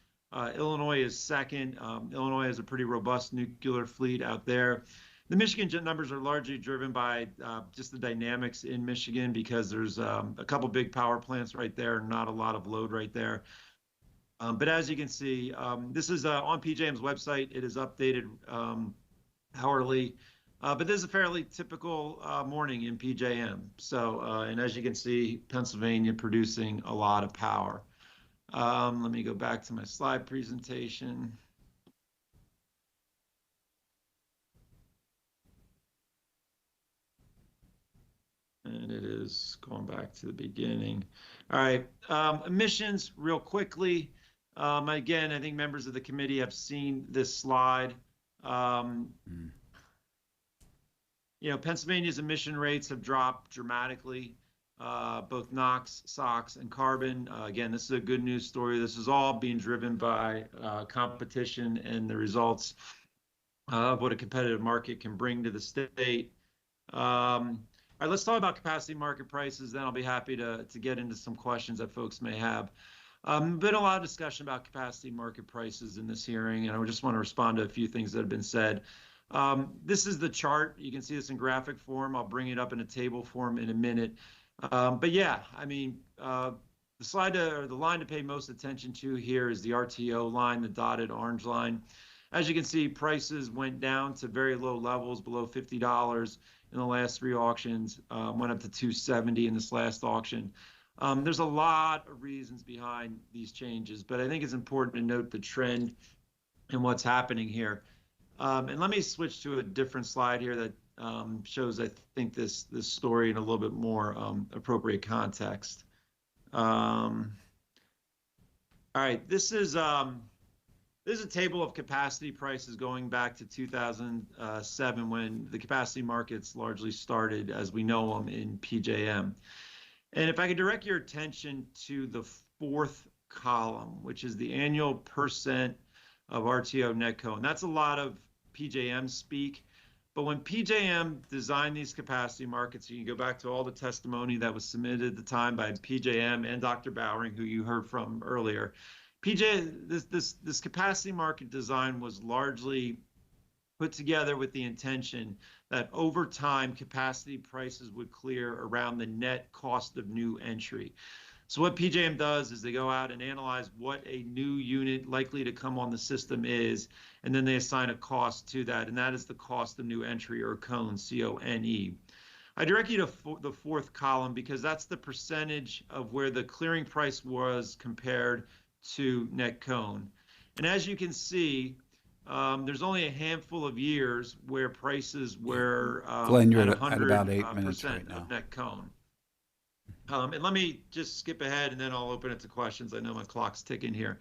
Illinois is second. Illinois has a pretty robust nuclear fleet out there. The Michigan numbers are largely driven by just the dynamics in Michigan because there's a couple big power plants right there, not a lot of load right there. But as you can see, this is on PJM's website. It is updated hourly, but this is a fairly typical morning in PJM. So, and as you can see, Pennsylvania producing a lot of power. Let me go back to my slide presentation. And it is going back to the beginning. All right, emissions real quickly. Again, I think members of the committee have seen this slide. You know, Pennsylvania's emission rates have dropped dramatically, both NOx, SOx, and carbon. Again, this is a good news story. This is all being driven by competition and the results of what a competitive market can bring to the state. All right, let's talk about capacity market prices. Then I'll be happy to get into some questions that folks may have. Been a lot of discussion about capacity market prices in this hearing, and I just want to respond to a few things that have been said. This is the chart. You can see this in graphic form. I'll bring it up in a table form in a minute. But yeah, I mean, the slide or the line to pay most attention to here is the RTO line, the dotted orange line. As you can see, prices went down to very low levels, below $50 in the last three auctions, went up to $270 in this last auction. There's a lot of reasons behind these changes, but I think it's important to note the trend and what's happening here. And let me switch to a different slide here that shows, I think, this story in a little bit more appropriate context. All right, this is a table of capacity prices going back to 2007 when the capacity markets largely started as we know them in PJM. And if I could direct your attention to the fourth column, which is the annual percent of RTO netco, and that's a lot of PJM speak. But when PJM designed these capacity markets, you can go back to all the testimony that was submitted at the time by PJM and Dr. Bowering, who you heard from earlier. This capacity market design was largely put together with the intention that over time capacity prices would clear around the net cost of new entry. So what PJM does is they go out and analyze what a new unit likely to come on the system is, and then they assign a cost to that, and that is the cost of new entry, or CONE, C-O-N-E. I direct you to the fourth column because that's the percentage of where the clearing price was compared to net CONE. And as you can see, there's only a handful of years where prices were Glenn, you're at 100% at about 8 minutes right now. of net CONE. And let me just skip ahead and then I'll open it to questions. I know my clock's ticking here.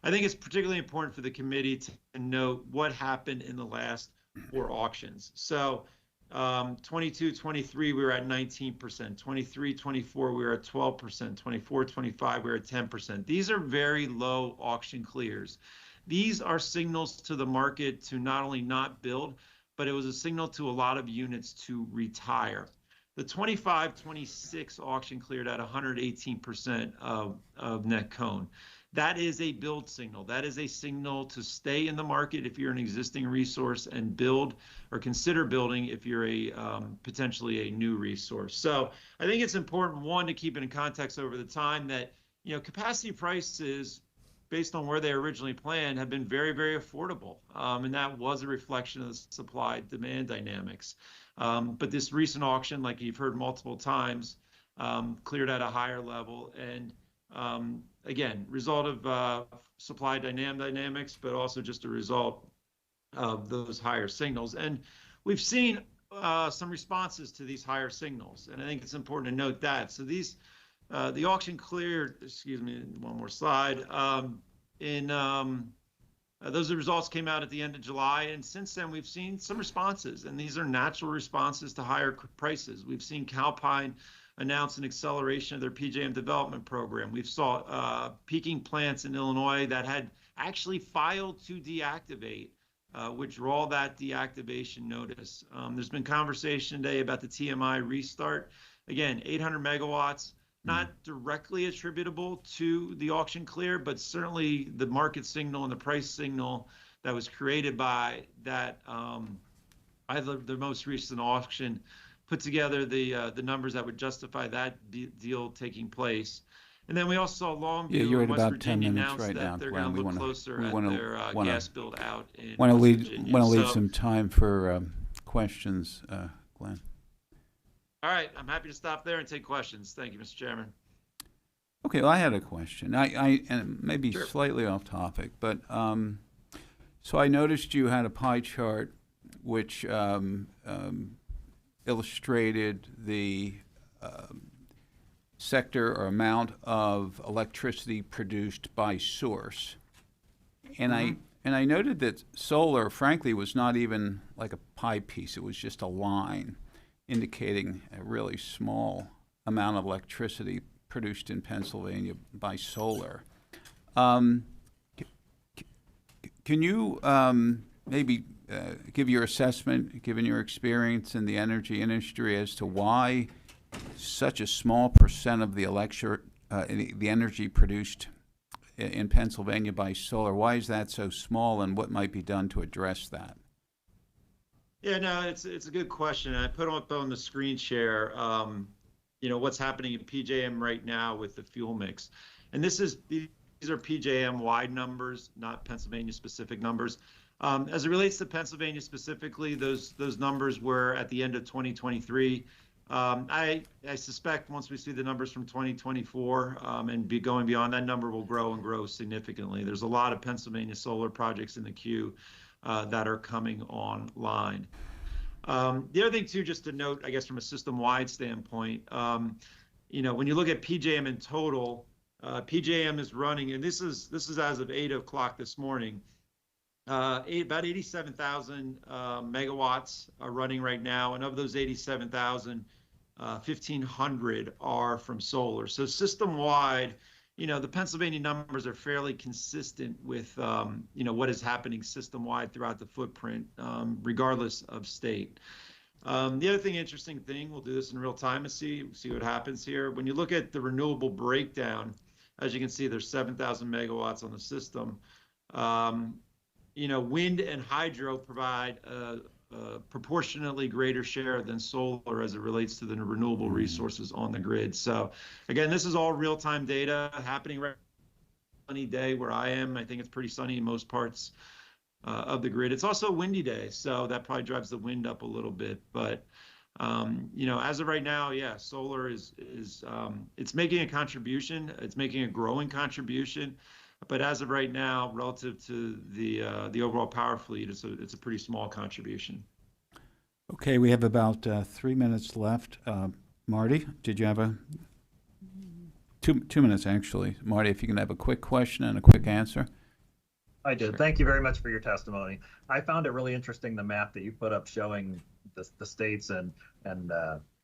I think it's particularly important for the committee to note what happened in the last 4 auctions. So 22, 23, we were at 19%. 23, 24, we were at 12%. 24, 25, we were at 10%. These are very low auction clears. These are signals to the market to not only not build, but it was a signal to a lot of units to retire. The 25, 26 auction cleared at 118% of net cone. That is a build signal. That is a signal to stay in the market if you're an existing resource and build or consider building if you're a potentially a new resource. So I think it's important, one, to keep it in context over the time that, capacity prices based on where they originally planned have been very, very affordable. And that was a reflection of the supply demand dynamics. But this recent auction, like you've heard multiple times, cleared at a higher level. And again, result of supply dynamics, but also just a result of those higher signals. And we've seen some responses to these higher signals. And I think it's important to note that. So these, the auction cleared, excuse me, one more slide. Those results came out at the end of July. And since then, we've seen some responses. And these are natural responses to higher prices. We've seen Calpine announced an acceleration of their PJM development program. We've saw peaking plants in Illinois that had actually filed to deactivate, withdraw that deactivation notice. There's been conversation today about the TMI restart. Again, 800 megawatts, not directly attributable to the auction clear, but certainly the market signal and the price signal that was created by that, the most recent auction put together the numbers that would justify that deal taking place. And then we also saw Longview you're in at West about Virginia 10 minutes announced right that now, they're Glenn. going to We look wanna- closer we at wanna- their wanna- gas build out in Want to West leave Virginia. some time for questions, Glenn. All right, I'm happy to stop there and take questions. Thank you, Mr. Chairman. Okay, well, I had a question. And maybe Sure. slightly off topic, but so I noticed you had a pie chart which illustrated the sector or amount of electricity produced by source, and I noted that solar, frankly, was not even like a pie piece. It was just a line indicating a really small amount of electricity produced in Pennsylvania by solar. Can you maybe give your assessment, given your experience in the energy industry, as to why such a small percent of the energy produced in Pennsylvania by solar? Why is that so small, and what might be done to address that? Yeah, no, it's a good question. I put up on the screen share, what's happening in PJM right now with the fuel mix. And these are PJM wide numbers, not Pennsylvania specific numbers. As it relates to Pennsylvania specifically, those numbers were at the end of 2023. I suspect once we see the numbers from 2024 and going beyond, that number will grow and grow significantly. There's a lot of Pennsylvania solar projects in the queue that are coming online. The other thing too, just to note, I guess from a system-wide standpoint, when you look at PJM in total, PJM is running, and this is as of 8 o'clock this morning, about 87,000 megawatts are running right now, and of those 87,000, 1,500 are from solar. So system-wide, the Pennsylvania numbers are fairly consistent with, what is happening system-wide throughout the footprint, regardless of state. The other interesting thing, we'll do this in real time and see what happens here. When you look at the renewable breakdown, as you can see, there's 7,000 megawatts on the system. Wind and hydro provide a proportionately greater share than solar as it relates to the renewable resources on the grid. So again, this is all real-time data happening right sunny day where I am. I think it's pretty sunny in most parts of the grid. It's also a windy day, so that probably drives the wind up a little bit. But as of right now, yeah, solar is it's making a contribution. It's making a growing contribution. But as of right now, relative to the overall power fleet, it's a pretty small contribution. Okay, we have about 3 minutes left. Marty, did you have a two minutes actually? Marty, if you can have a quick question and a quick answer. I did. Thank you very much for your testimony. I found it really interesting, the map that you put up showing the states and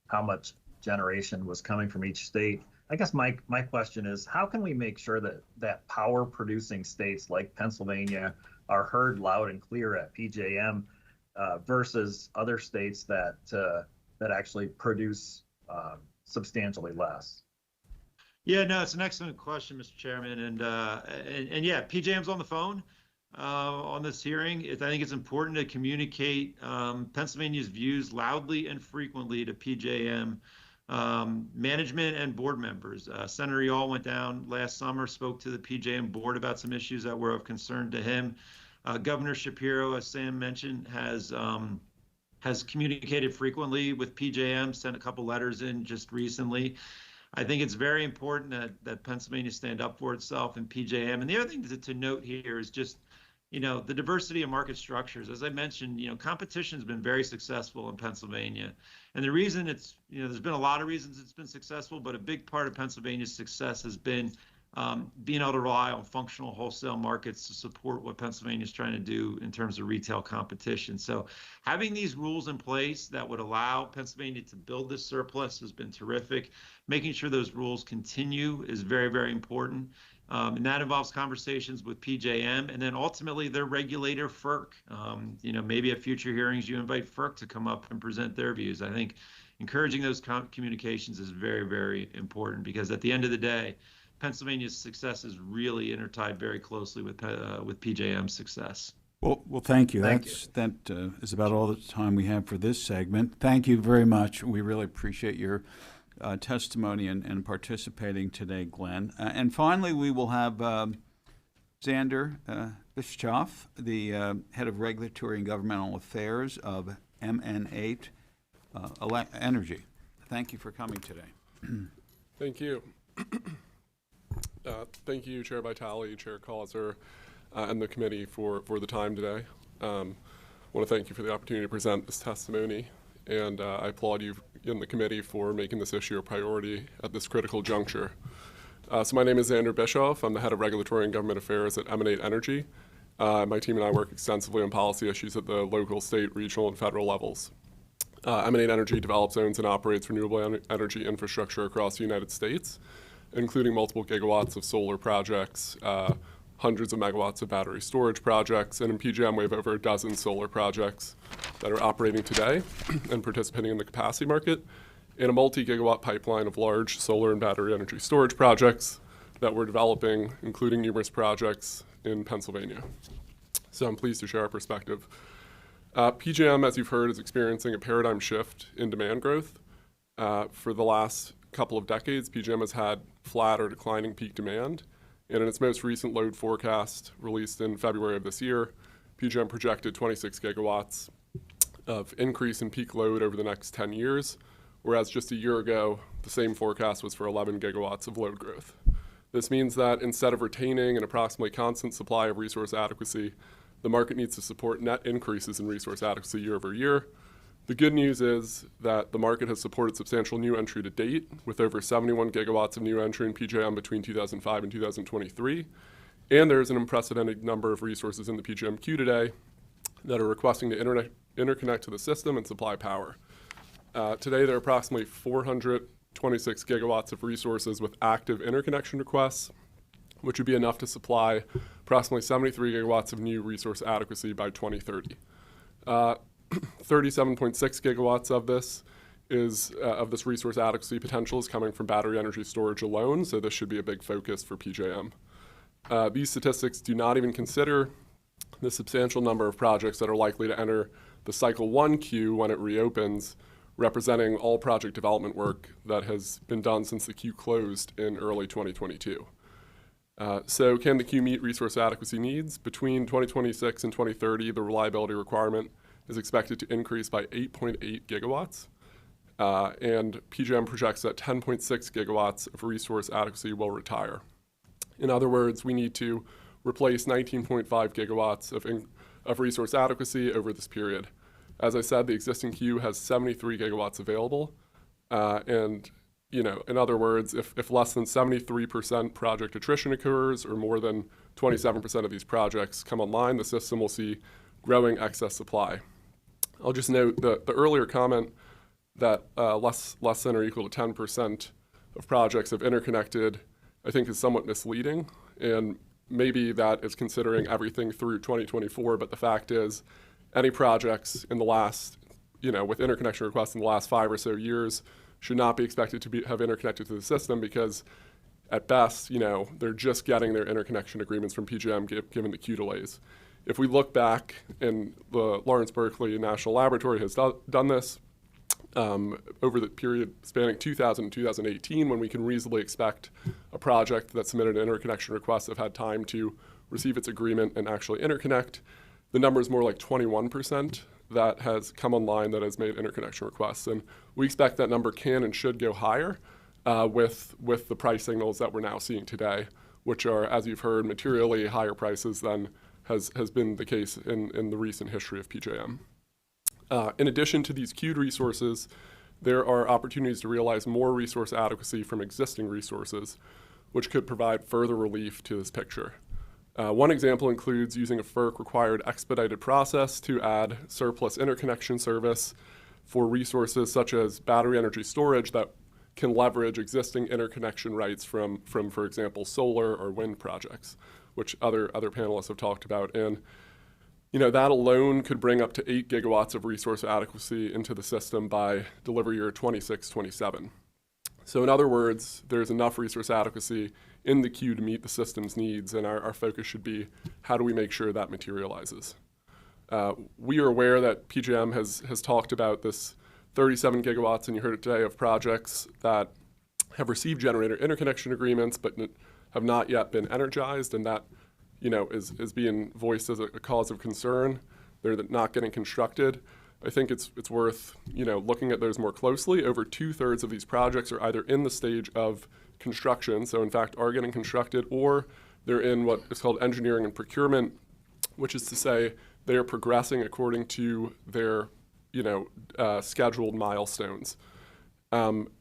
how much generation was coming from each state. I guess my question is, how can we make sure that power producing states like Pennsylvania are heard loud and clear at PJM versus other states that actually produce substantially less? Yeah, no, it's an excellent question, Mr. Chairman, and yeah, PJM's on the phone on this hearing. I think it's important to communicate Pennsylvania's views loudly and frequently to PJM management and board members. Senator Yall went down last summer, spoke to the PJM board about some issues that were of concern to him. Governor Shapiro, as Sam mentioned, has communicated frequently with PJM, sent a couple letters in just recently. I think it's very important that Pennsylvania stand up for itself in PJM. And the other thing to note here is just, the diversity of market structures. As I mentioned, competition has been very successful in Pennsylvania. And the reason there's been a lot of reasons it's been successful, but a big part of Pennsylvania's success has been being able to rely on functional wholesale markets to support what Pennsylvania is trying to do in terms of retail competition. So having these rules in place that would allow Pennsylvania to build this surplus has been terrific. Making sure those rules continue is very, very important. And that involves conversations with PJM and then ultimately their regulator, FERC. Maybe at future hearings, you invite FERC to come up and present their views. I think encouraging those communications is very, very important because at the end of the day, Pennsylvania's success is really intertied very closely with PJM's success. Well, thank you. Thank That is about all the time we have for this segment. Thank you very much. We really appreciate your testimony and participating today, Glenn. And finally, we will have Xander Bischoff, the head of Regulatory and Governmental Affairs of MN8 Energy. Thank you for coming today. Thank you. Thank you, Chair Vitale, Chair Causer, and the committee for the time today. I want to thank you for the opportunity to present this testimony, and I applaud you in the committee for making this issue a priority at this critical juncture. So my name is Xander Bischoff. I'm the head of Regulatory and Government Affairs at MN8 Energy. My team and I work extensively on policy issues at the local, state, regional, and federal levels. MN8 Energy develops, owns, and operates renewable energy infrastructure across the United States, including multiple gigawatts of solar projects, hundreds of megawatts of battery storage projects, and in PJM we have over a dozen solar projects that are operating today and participating in the capacity market, and a multi-gigawatt pipeline of large solar and battery energy storage projects that we're developing, including numerous projects in Pennsylvania. So I'm pleased to share our perspective. PJM, as you've heard, is experiencing a paradigm shift in demand growth. For the last couple of decades, PJM has had flat or declining peak demand, and in its most recent load forecast released in February of this year, PJM projected 26 gigawatts of increase in peak load over the next 10 years, whereas just a year ago, the same forecast was for 11 gigawatts of load growth. This means that instead of retaining an approximately constant supply of resource adequacy, the market needs to support net increases in resource adequacy year over year. The good news is that the market has supported substantial new entry to date, with over 71 gigawatts of new entry in PJM between 2005 and 2023. And there is an unprecedented number of resources in the PJM queue today that are requesting to interconnect to the system and supply power. Today, there are approximately 426 gigawatts of resources with active interconnection requests, which would be enough to supply approximately 73 gigawatts of new resource adequacy by 2030. 37.6 gigawatts of this resource adequacy potential is coming from battery energy storage alone, so this should be a big focus for PJM. These statistics do not even consider the substantial number of projects that are likely to enter the Cycle 1 queue when it reopens, representing all project development work that has been done since the queue closed in early 2022. So can the queue meet resource adequacy needs? Between 2026 and 2030, the reliability requirement is expected to increase by 8.8 gigawatts, and PJM projects that 10.6 gigawatts of resource adequacy will retire. In other words, we need to replace 19.5 gigawatts of resource adequacy over this period. As I said, the existing queue has 73 gigawatts available, and in other words, if less than 73% project attrition occurs, or more than 27% of these projects come online, the system will see growing excess supply. I'll just note the earlier comment that less than or equal to 10% of projects have interconnected, I think is somewhat misleading. And maybe that is considering everything through 2024, but the fact is any projects in the last, with interconnection requests in the last 5 or so years should not be expected to have interconnected to the system, because at best, they're just getting their interconnection agreements from PJM given the queue delays. If we look back, and the Lawrence Berkeley National Laboratory has done this over the period spanning 2000 and 2018, when we can reasonably expect a project that submitted an interconnection request have had time to receive its agreement and actually interconnect, the number is more like 21% that has come online that has made interconnection requests. And we expect that number can and should go higher with the price signals that we're now seeing today, which are, as you've heard, materially higher prices than has been the case in the recent history of PJM. In addition to these queued resources, there are opportunities to realize more resource adequacy from existing resources, which could provide further relief to this picture. One example includes using a FERC-required expedited process to add surplus interconnection service for resources such as battery energy storage that can leverage existing interconnection rights from for example, solar or wind projects, which other panelists have talked about. And that alone could bring up to 8 gigawatts of resource adequacy into the system by delivery year 26-27. So in other words, there's enough resource adequacy in the queue to meet the system's needs, and our focus should be how do we make sure that materializes. We are aware that PJM has talked about this 37 gigawatts, and you heard it today, of projects that have received generator interconnection agreements but have not yet been energized, and that is being voiced as a cause of concern. They're not getting constructed. I think it's worth looking at those more closely. Over 2/3 of these projects are either in the stage of construction, so in fact are getting constructed, or they're in what is called engineering and procurement, which is to say they are progressing according to their scheduled milestones.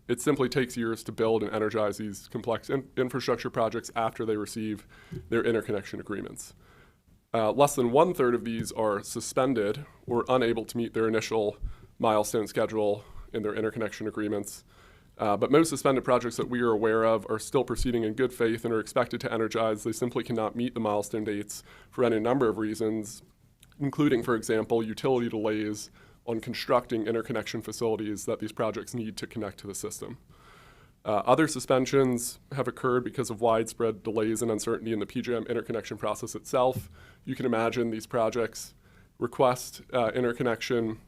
It simply takes years to build and energize these complex infrastructure projects after they receive their interconnection agreements. Less than 1/3 of these are suspended or unable to meet their initial milestone schedule in their interconnection agreements. But most suspended projects that we are aware of are still proceeding in good faith and are expected to energize. They simply cannot meet the milestone dates for any number of reasons, including, for example, utility delays on constructing interconnection facilities that these projects need to connect to the system. Other suspensions have occurred because of widespread delays and uncertainty in the PJM interconnection process itself. You can imagine these projects request interconnection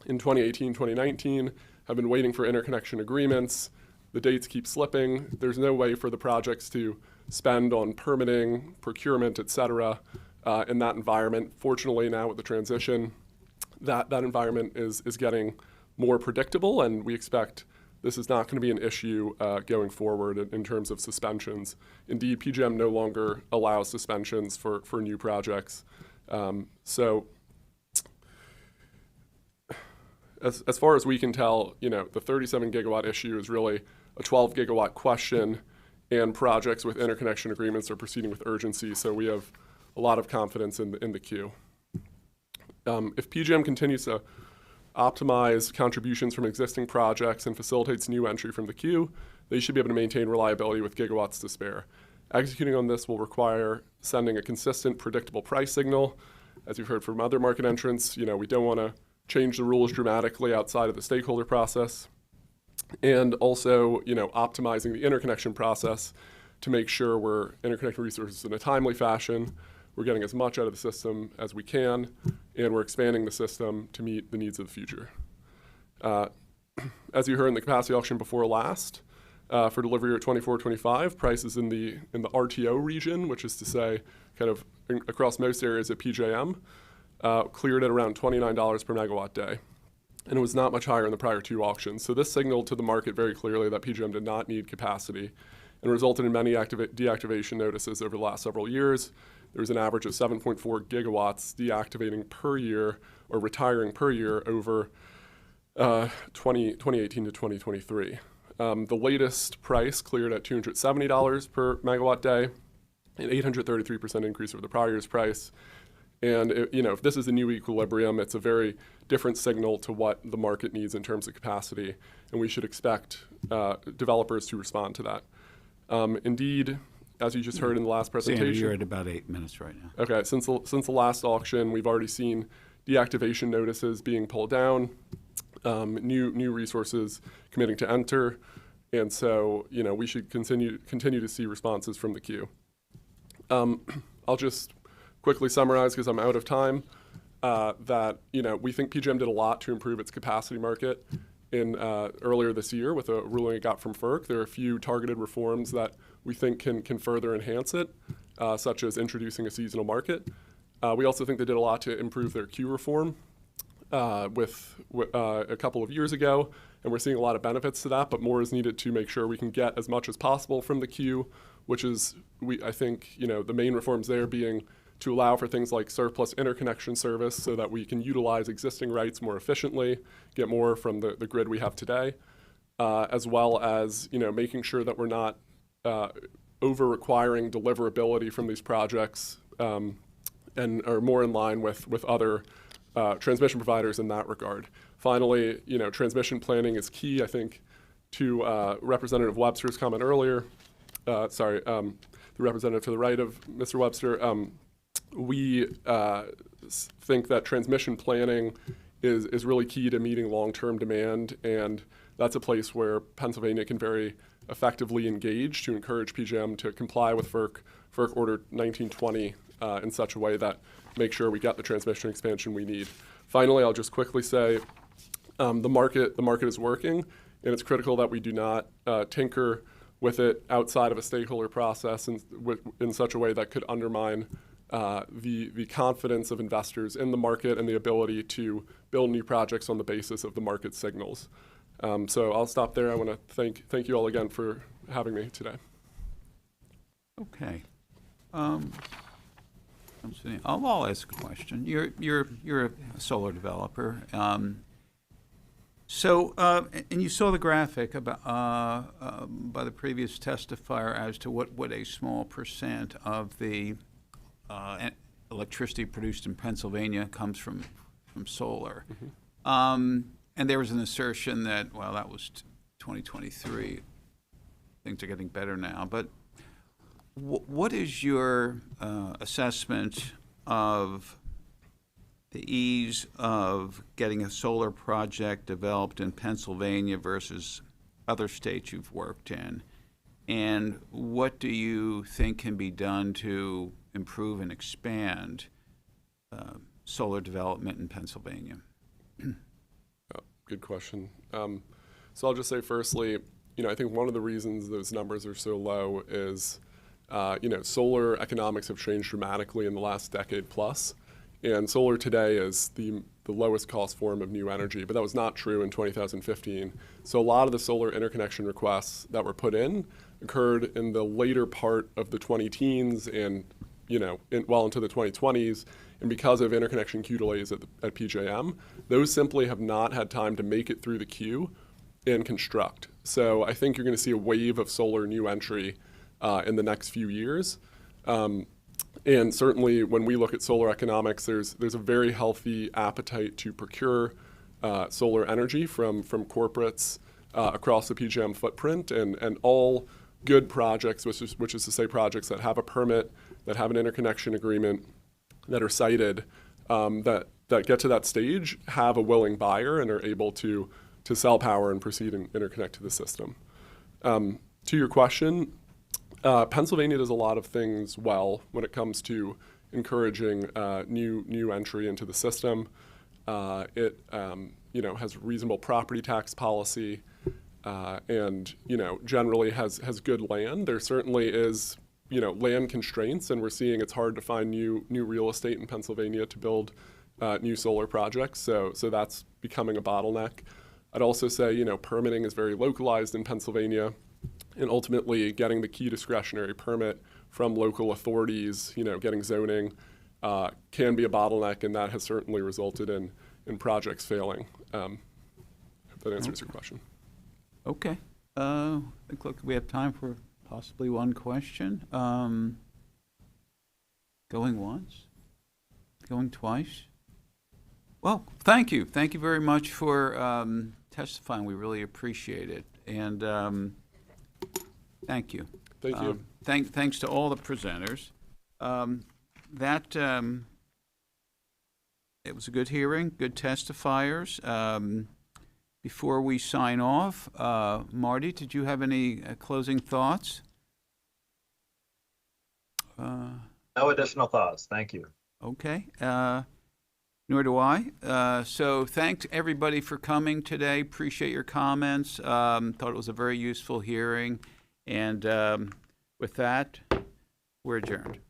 in 2018, 2019, have been waiting for interconnection agreements. The dates keep slipping. There's no way for the projects to spend on permitting, procurement, et cetera, in that environment. Fortunately, now with the transition, that environment is getting more predictable, and we expect this is not going to be an issue going forward in terms of suspensions. Indeed, PJM no longer allows suspensions for new projects. So as far as we can tell, the 37 gigawatt issue is really a 12 gigawatt question, and projects with interconnection agreements are proceeding with urgency. So we have a lot of confidence in the queue. If PJM continues to optimize contributions from existing projects and facilitates new entry from the queue, they should be able to maintain reliability with gigawatts to spare. Executing on this will require sending a consistent, predictable price signal. As you've heard from other market entrants, we don't want to change the rules dramatically outside of the stakeholder process. And also, optimizing the interconnection process to make sure we're interconnecting resources in a timely fashion. We're getting as much out of the system as we can, and we're expanding the system to meet the needs of the future. As you heard in the capacity auction before last, for delivery year 24-25, prices in the RTO region, which is to say kind of across most areas at PJM, cleared at around $29 per megawatt day. And it was not much higher in the prior 2 auctions. So this signaled to the market very clearly that PJM did not need capacity, and resulted in many deactivation notices over the last several years. There was an average of 7.4 gigawatts deactivating per year or retiring per year over 2018 to 2023. The latest price cleared at $270 per megawatt day, an 833% increase over the prior year's price. And if this is a new equilibrium, it's a very different signal to what the market needs in terms of capacity, and we should expect developers to respond to that. Indeed, as you just heard in the last presentation, Xander, you're at about 8 minutes right now. Okay, since the last auction, we've already seen deactivation notices being pulled down, new resources committing to enter, and so we should continue to see responses from the queue. I'll just quickly summarize, because I'm out of time, that we think PJM did a lot to improve its capacity market in earlier this year with a ruling it got from FERC. There are a few targeted reforms that we think can further enhance it, such as introducing a seasonal market. We also think they did a lot to improve their queue reform with a couple of years ago, and we're seeing a lot of benefits to that, but more is needed to make sure we can get as much as possible from the queue, which is, I think, the main reforms there being to allow for things like surplus interconnection service so that we can utilize existing rights more efficiently, get more from the grid we have today, as well as making sure that we're not over-requiring deliverability from these projects and are more in line with other transmission providers in that regard. Finally, transmission planning is key, I think, to Representative Webster's comment earlier. The representative to the right of Mr. Webster. We think that transmission planning is really key to meeting long-term demand, and that's a place where Pennsylvania can very effectively engage to encourage PJM to comply with FERC Order 1920 in such a way that makes sure we get the transmission expansion we need. Finally, I'll just quickly say the market is working, and it's critical that we do not tinker with it outside of a stakeholder process in such a way that could undermine the confidence of investors in the market and the ability to build new projects on the basis of the market signals. So I'll stop there. I want to thank you all again for having me today. Okay. I'll ask a question. You're a solar developer. And you saw the graphic about by the previous testifier as to what a small percent of the electricity produced in Pennsylvania comes from solar. Mm-hmm. And there was an assertion that, well, that was 2023. Things are getting better now. But what is your assessment of the ease of getting a solar project developed in Pennsylvania versus other states you've worked in? And what do you think can be done to improve and expand solar development in Pennsylvania? Good question. So I'll just say firstly, I think one of the reasons those numbers are so low is, solar economics have changed dramatically in the last decade plus. And solar today is the lowest cost form of new energy, but that was not true in 2015. So a lot of the solar interconnection requests that were put in occurred in the later part of the 2010s and, well into the 2020s. And because of interconnection queue delays at PJM, those simply have not had time to make it through the queue and construct. So I think you're going to see a wave of solar new entry in the next few years. And certainly when we look at solar economics, there's a very healthy appetite to procure solar energy from corporates across the PJM footprint, and all good projects, which is to say projects that have a permit, that have an interconnection agreement, that are sited, that get to that stage, have a willing buyer and are able to sell power and proceed and interconnect to the system. To your question, Pennsylvania does a lot of things well when it comes to encouraging new entry into the system. It has reasonable property tax policy, and generally has good land. There certainly is land constraints, and we're seeing it's hard to find new real estate in Pennsylvania to build new solar projects. So that's becoming a bottleneck. I'd also say permitting is very localized in Pennsylvania. And ultimately, getting the key discretionary permit from local authorities, getting zoning, can be a bottleneck, and that has certainly resulted in projects failing. Hope that answers your question. Okay. I think, look, we have time for possibly one question. Going once? Going twice? Well, thank you. Thank you very much for testifying. We really appreciate it. And thank you. Thank you. Thanks to all the presenters. It was a good hearing, good testifiers. Before we sign off, Marty, did you have any closing thoughts? No additional thoughts. Thank you. Okay. Nor do I. So thanks everybody for coming today. Appreciate your comments. Thought it was a very useful hearing. And with that, we're adjourned.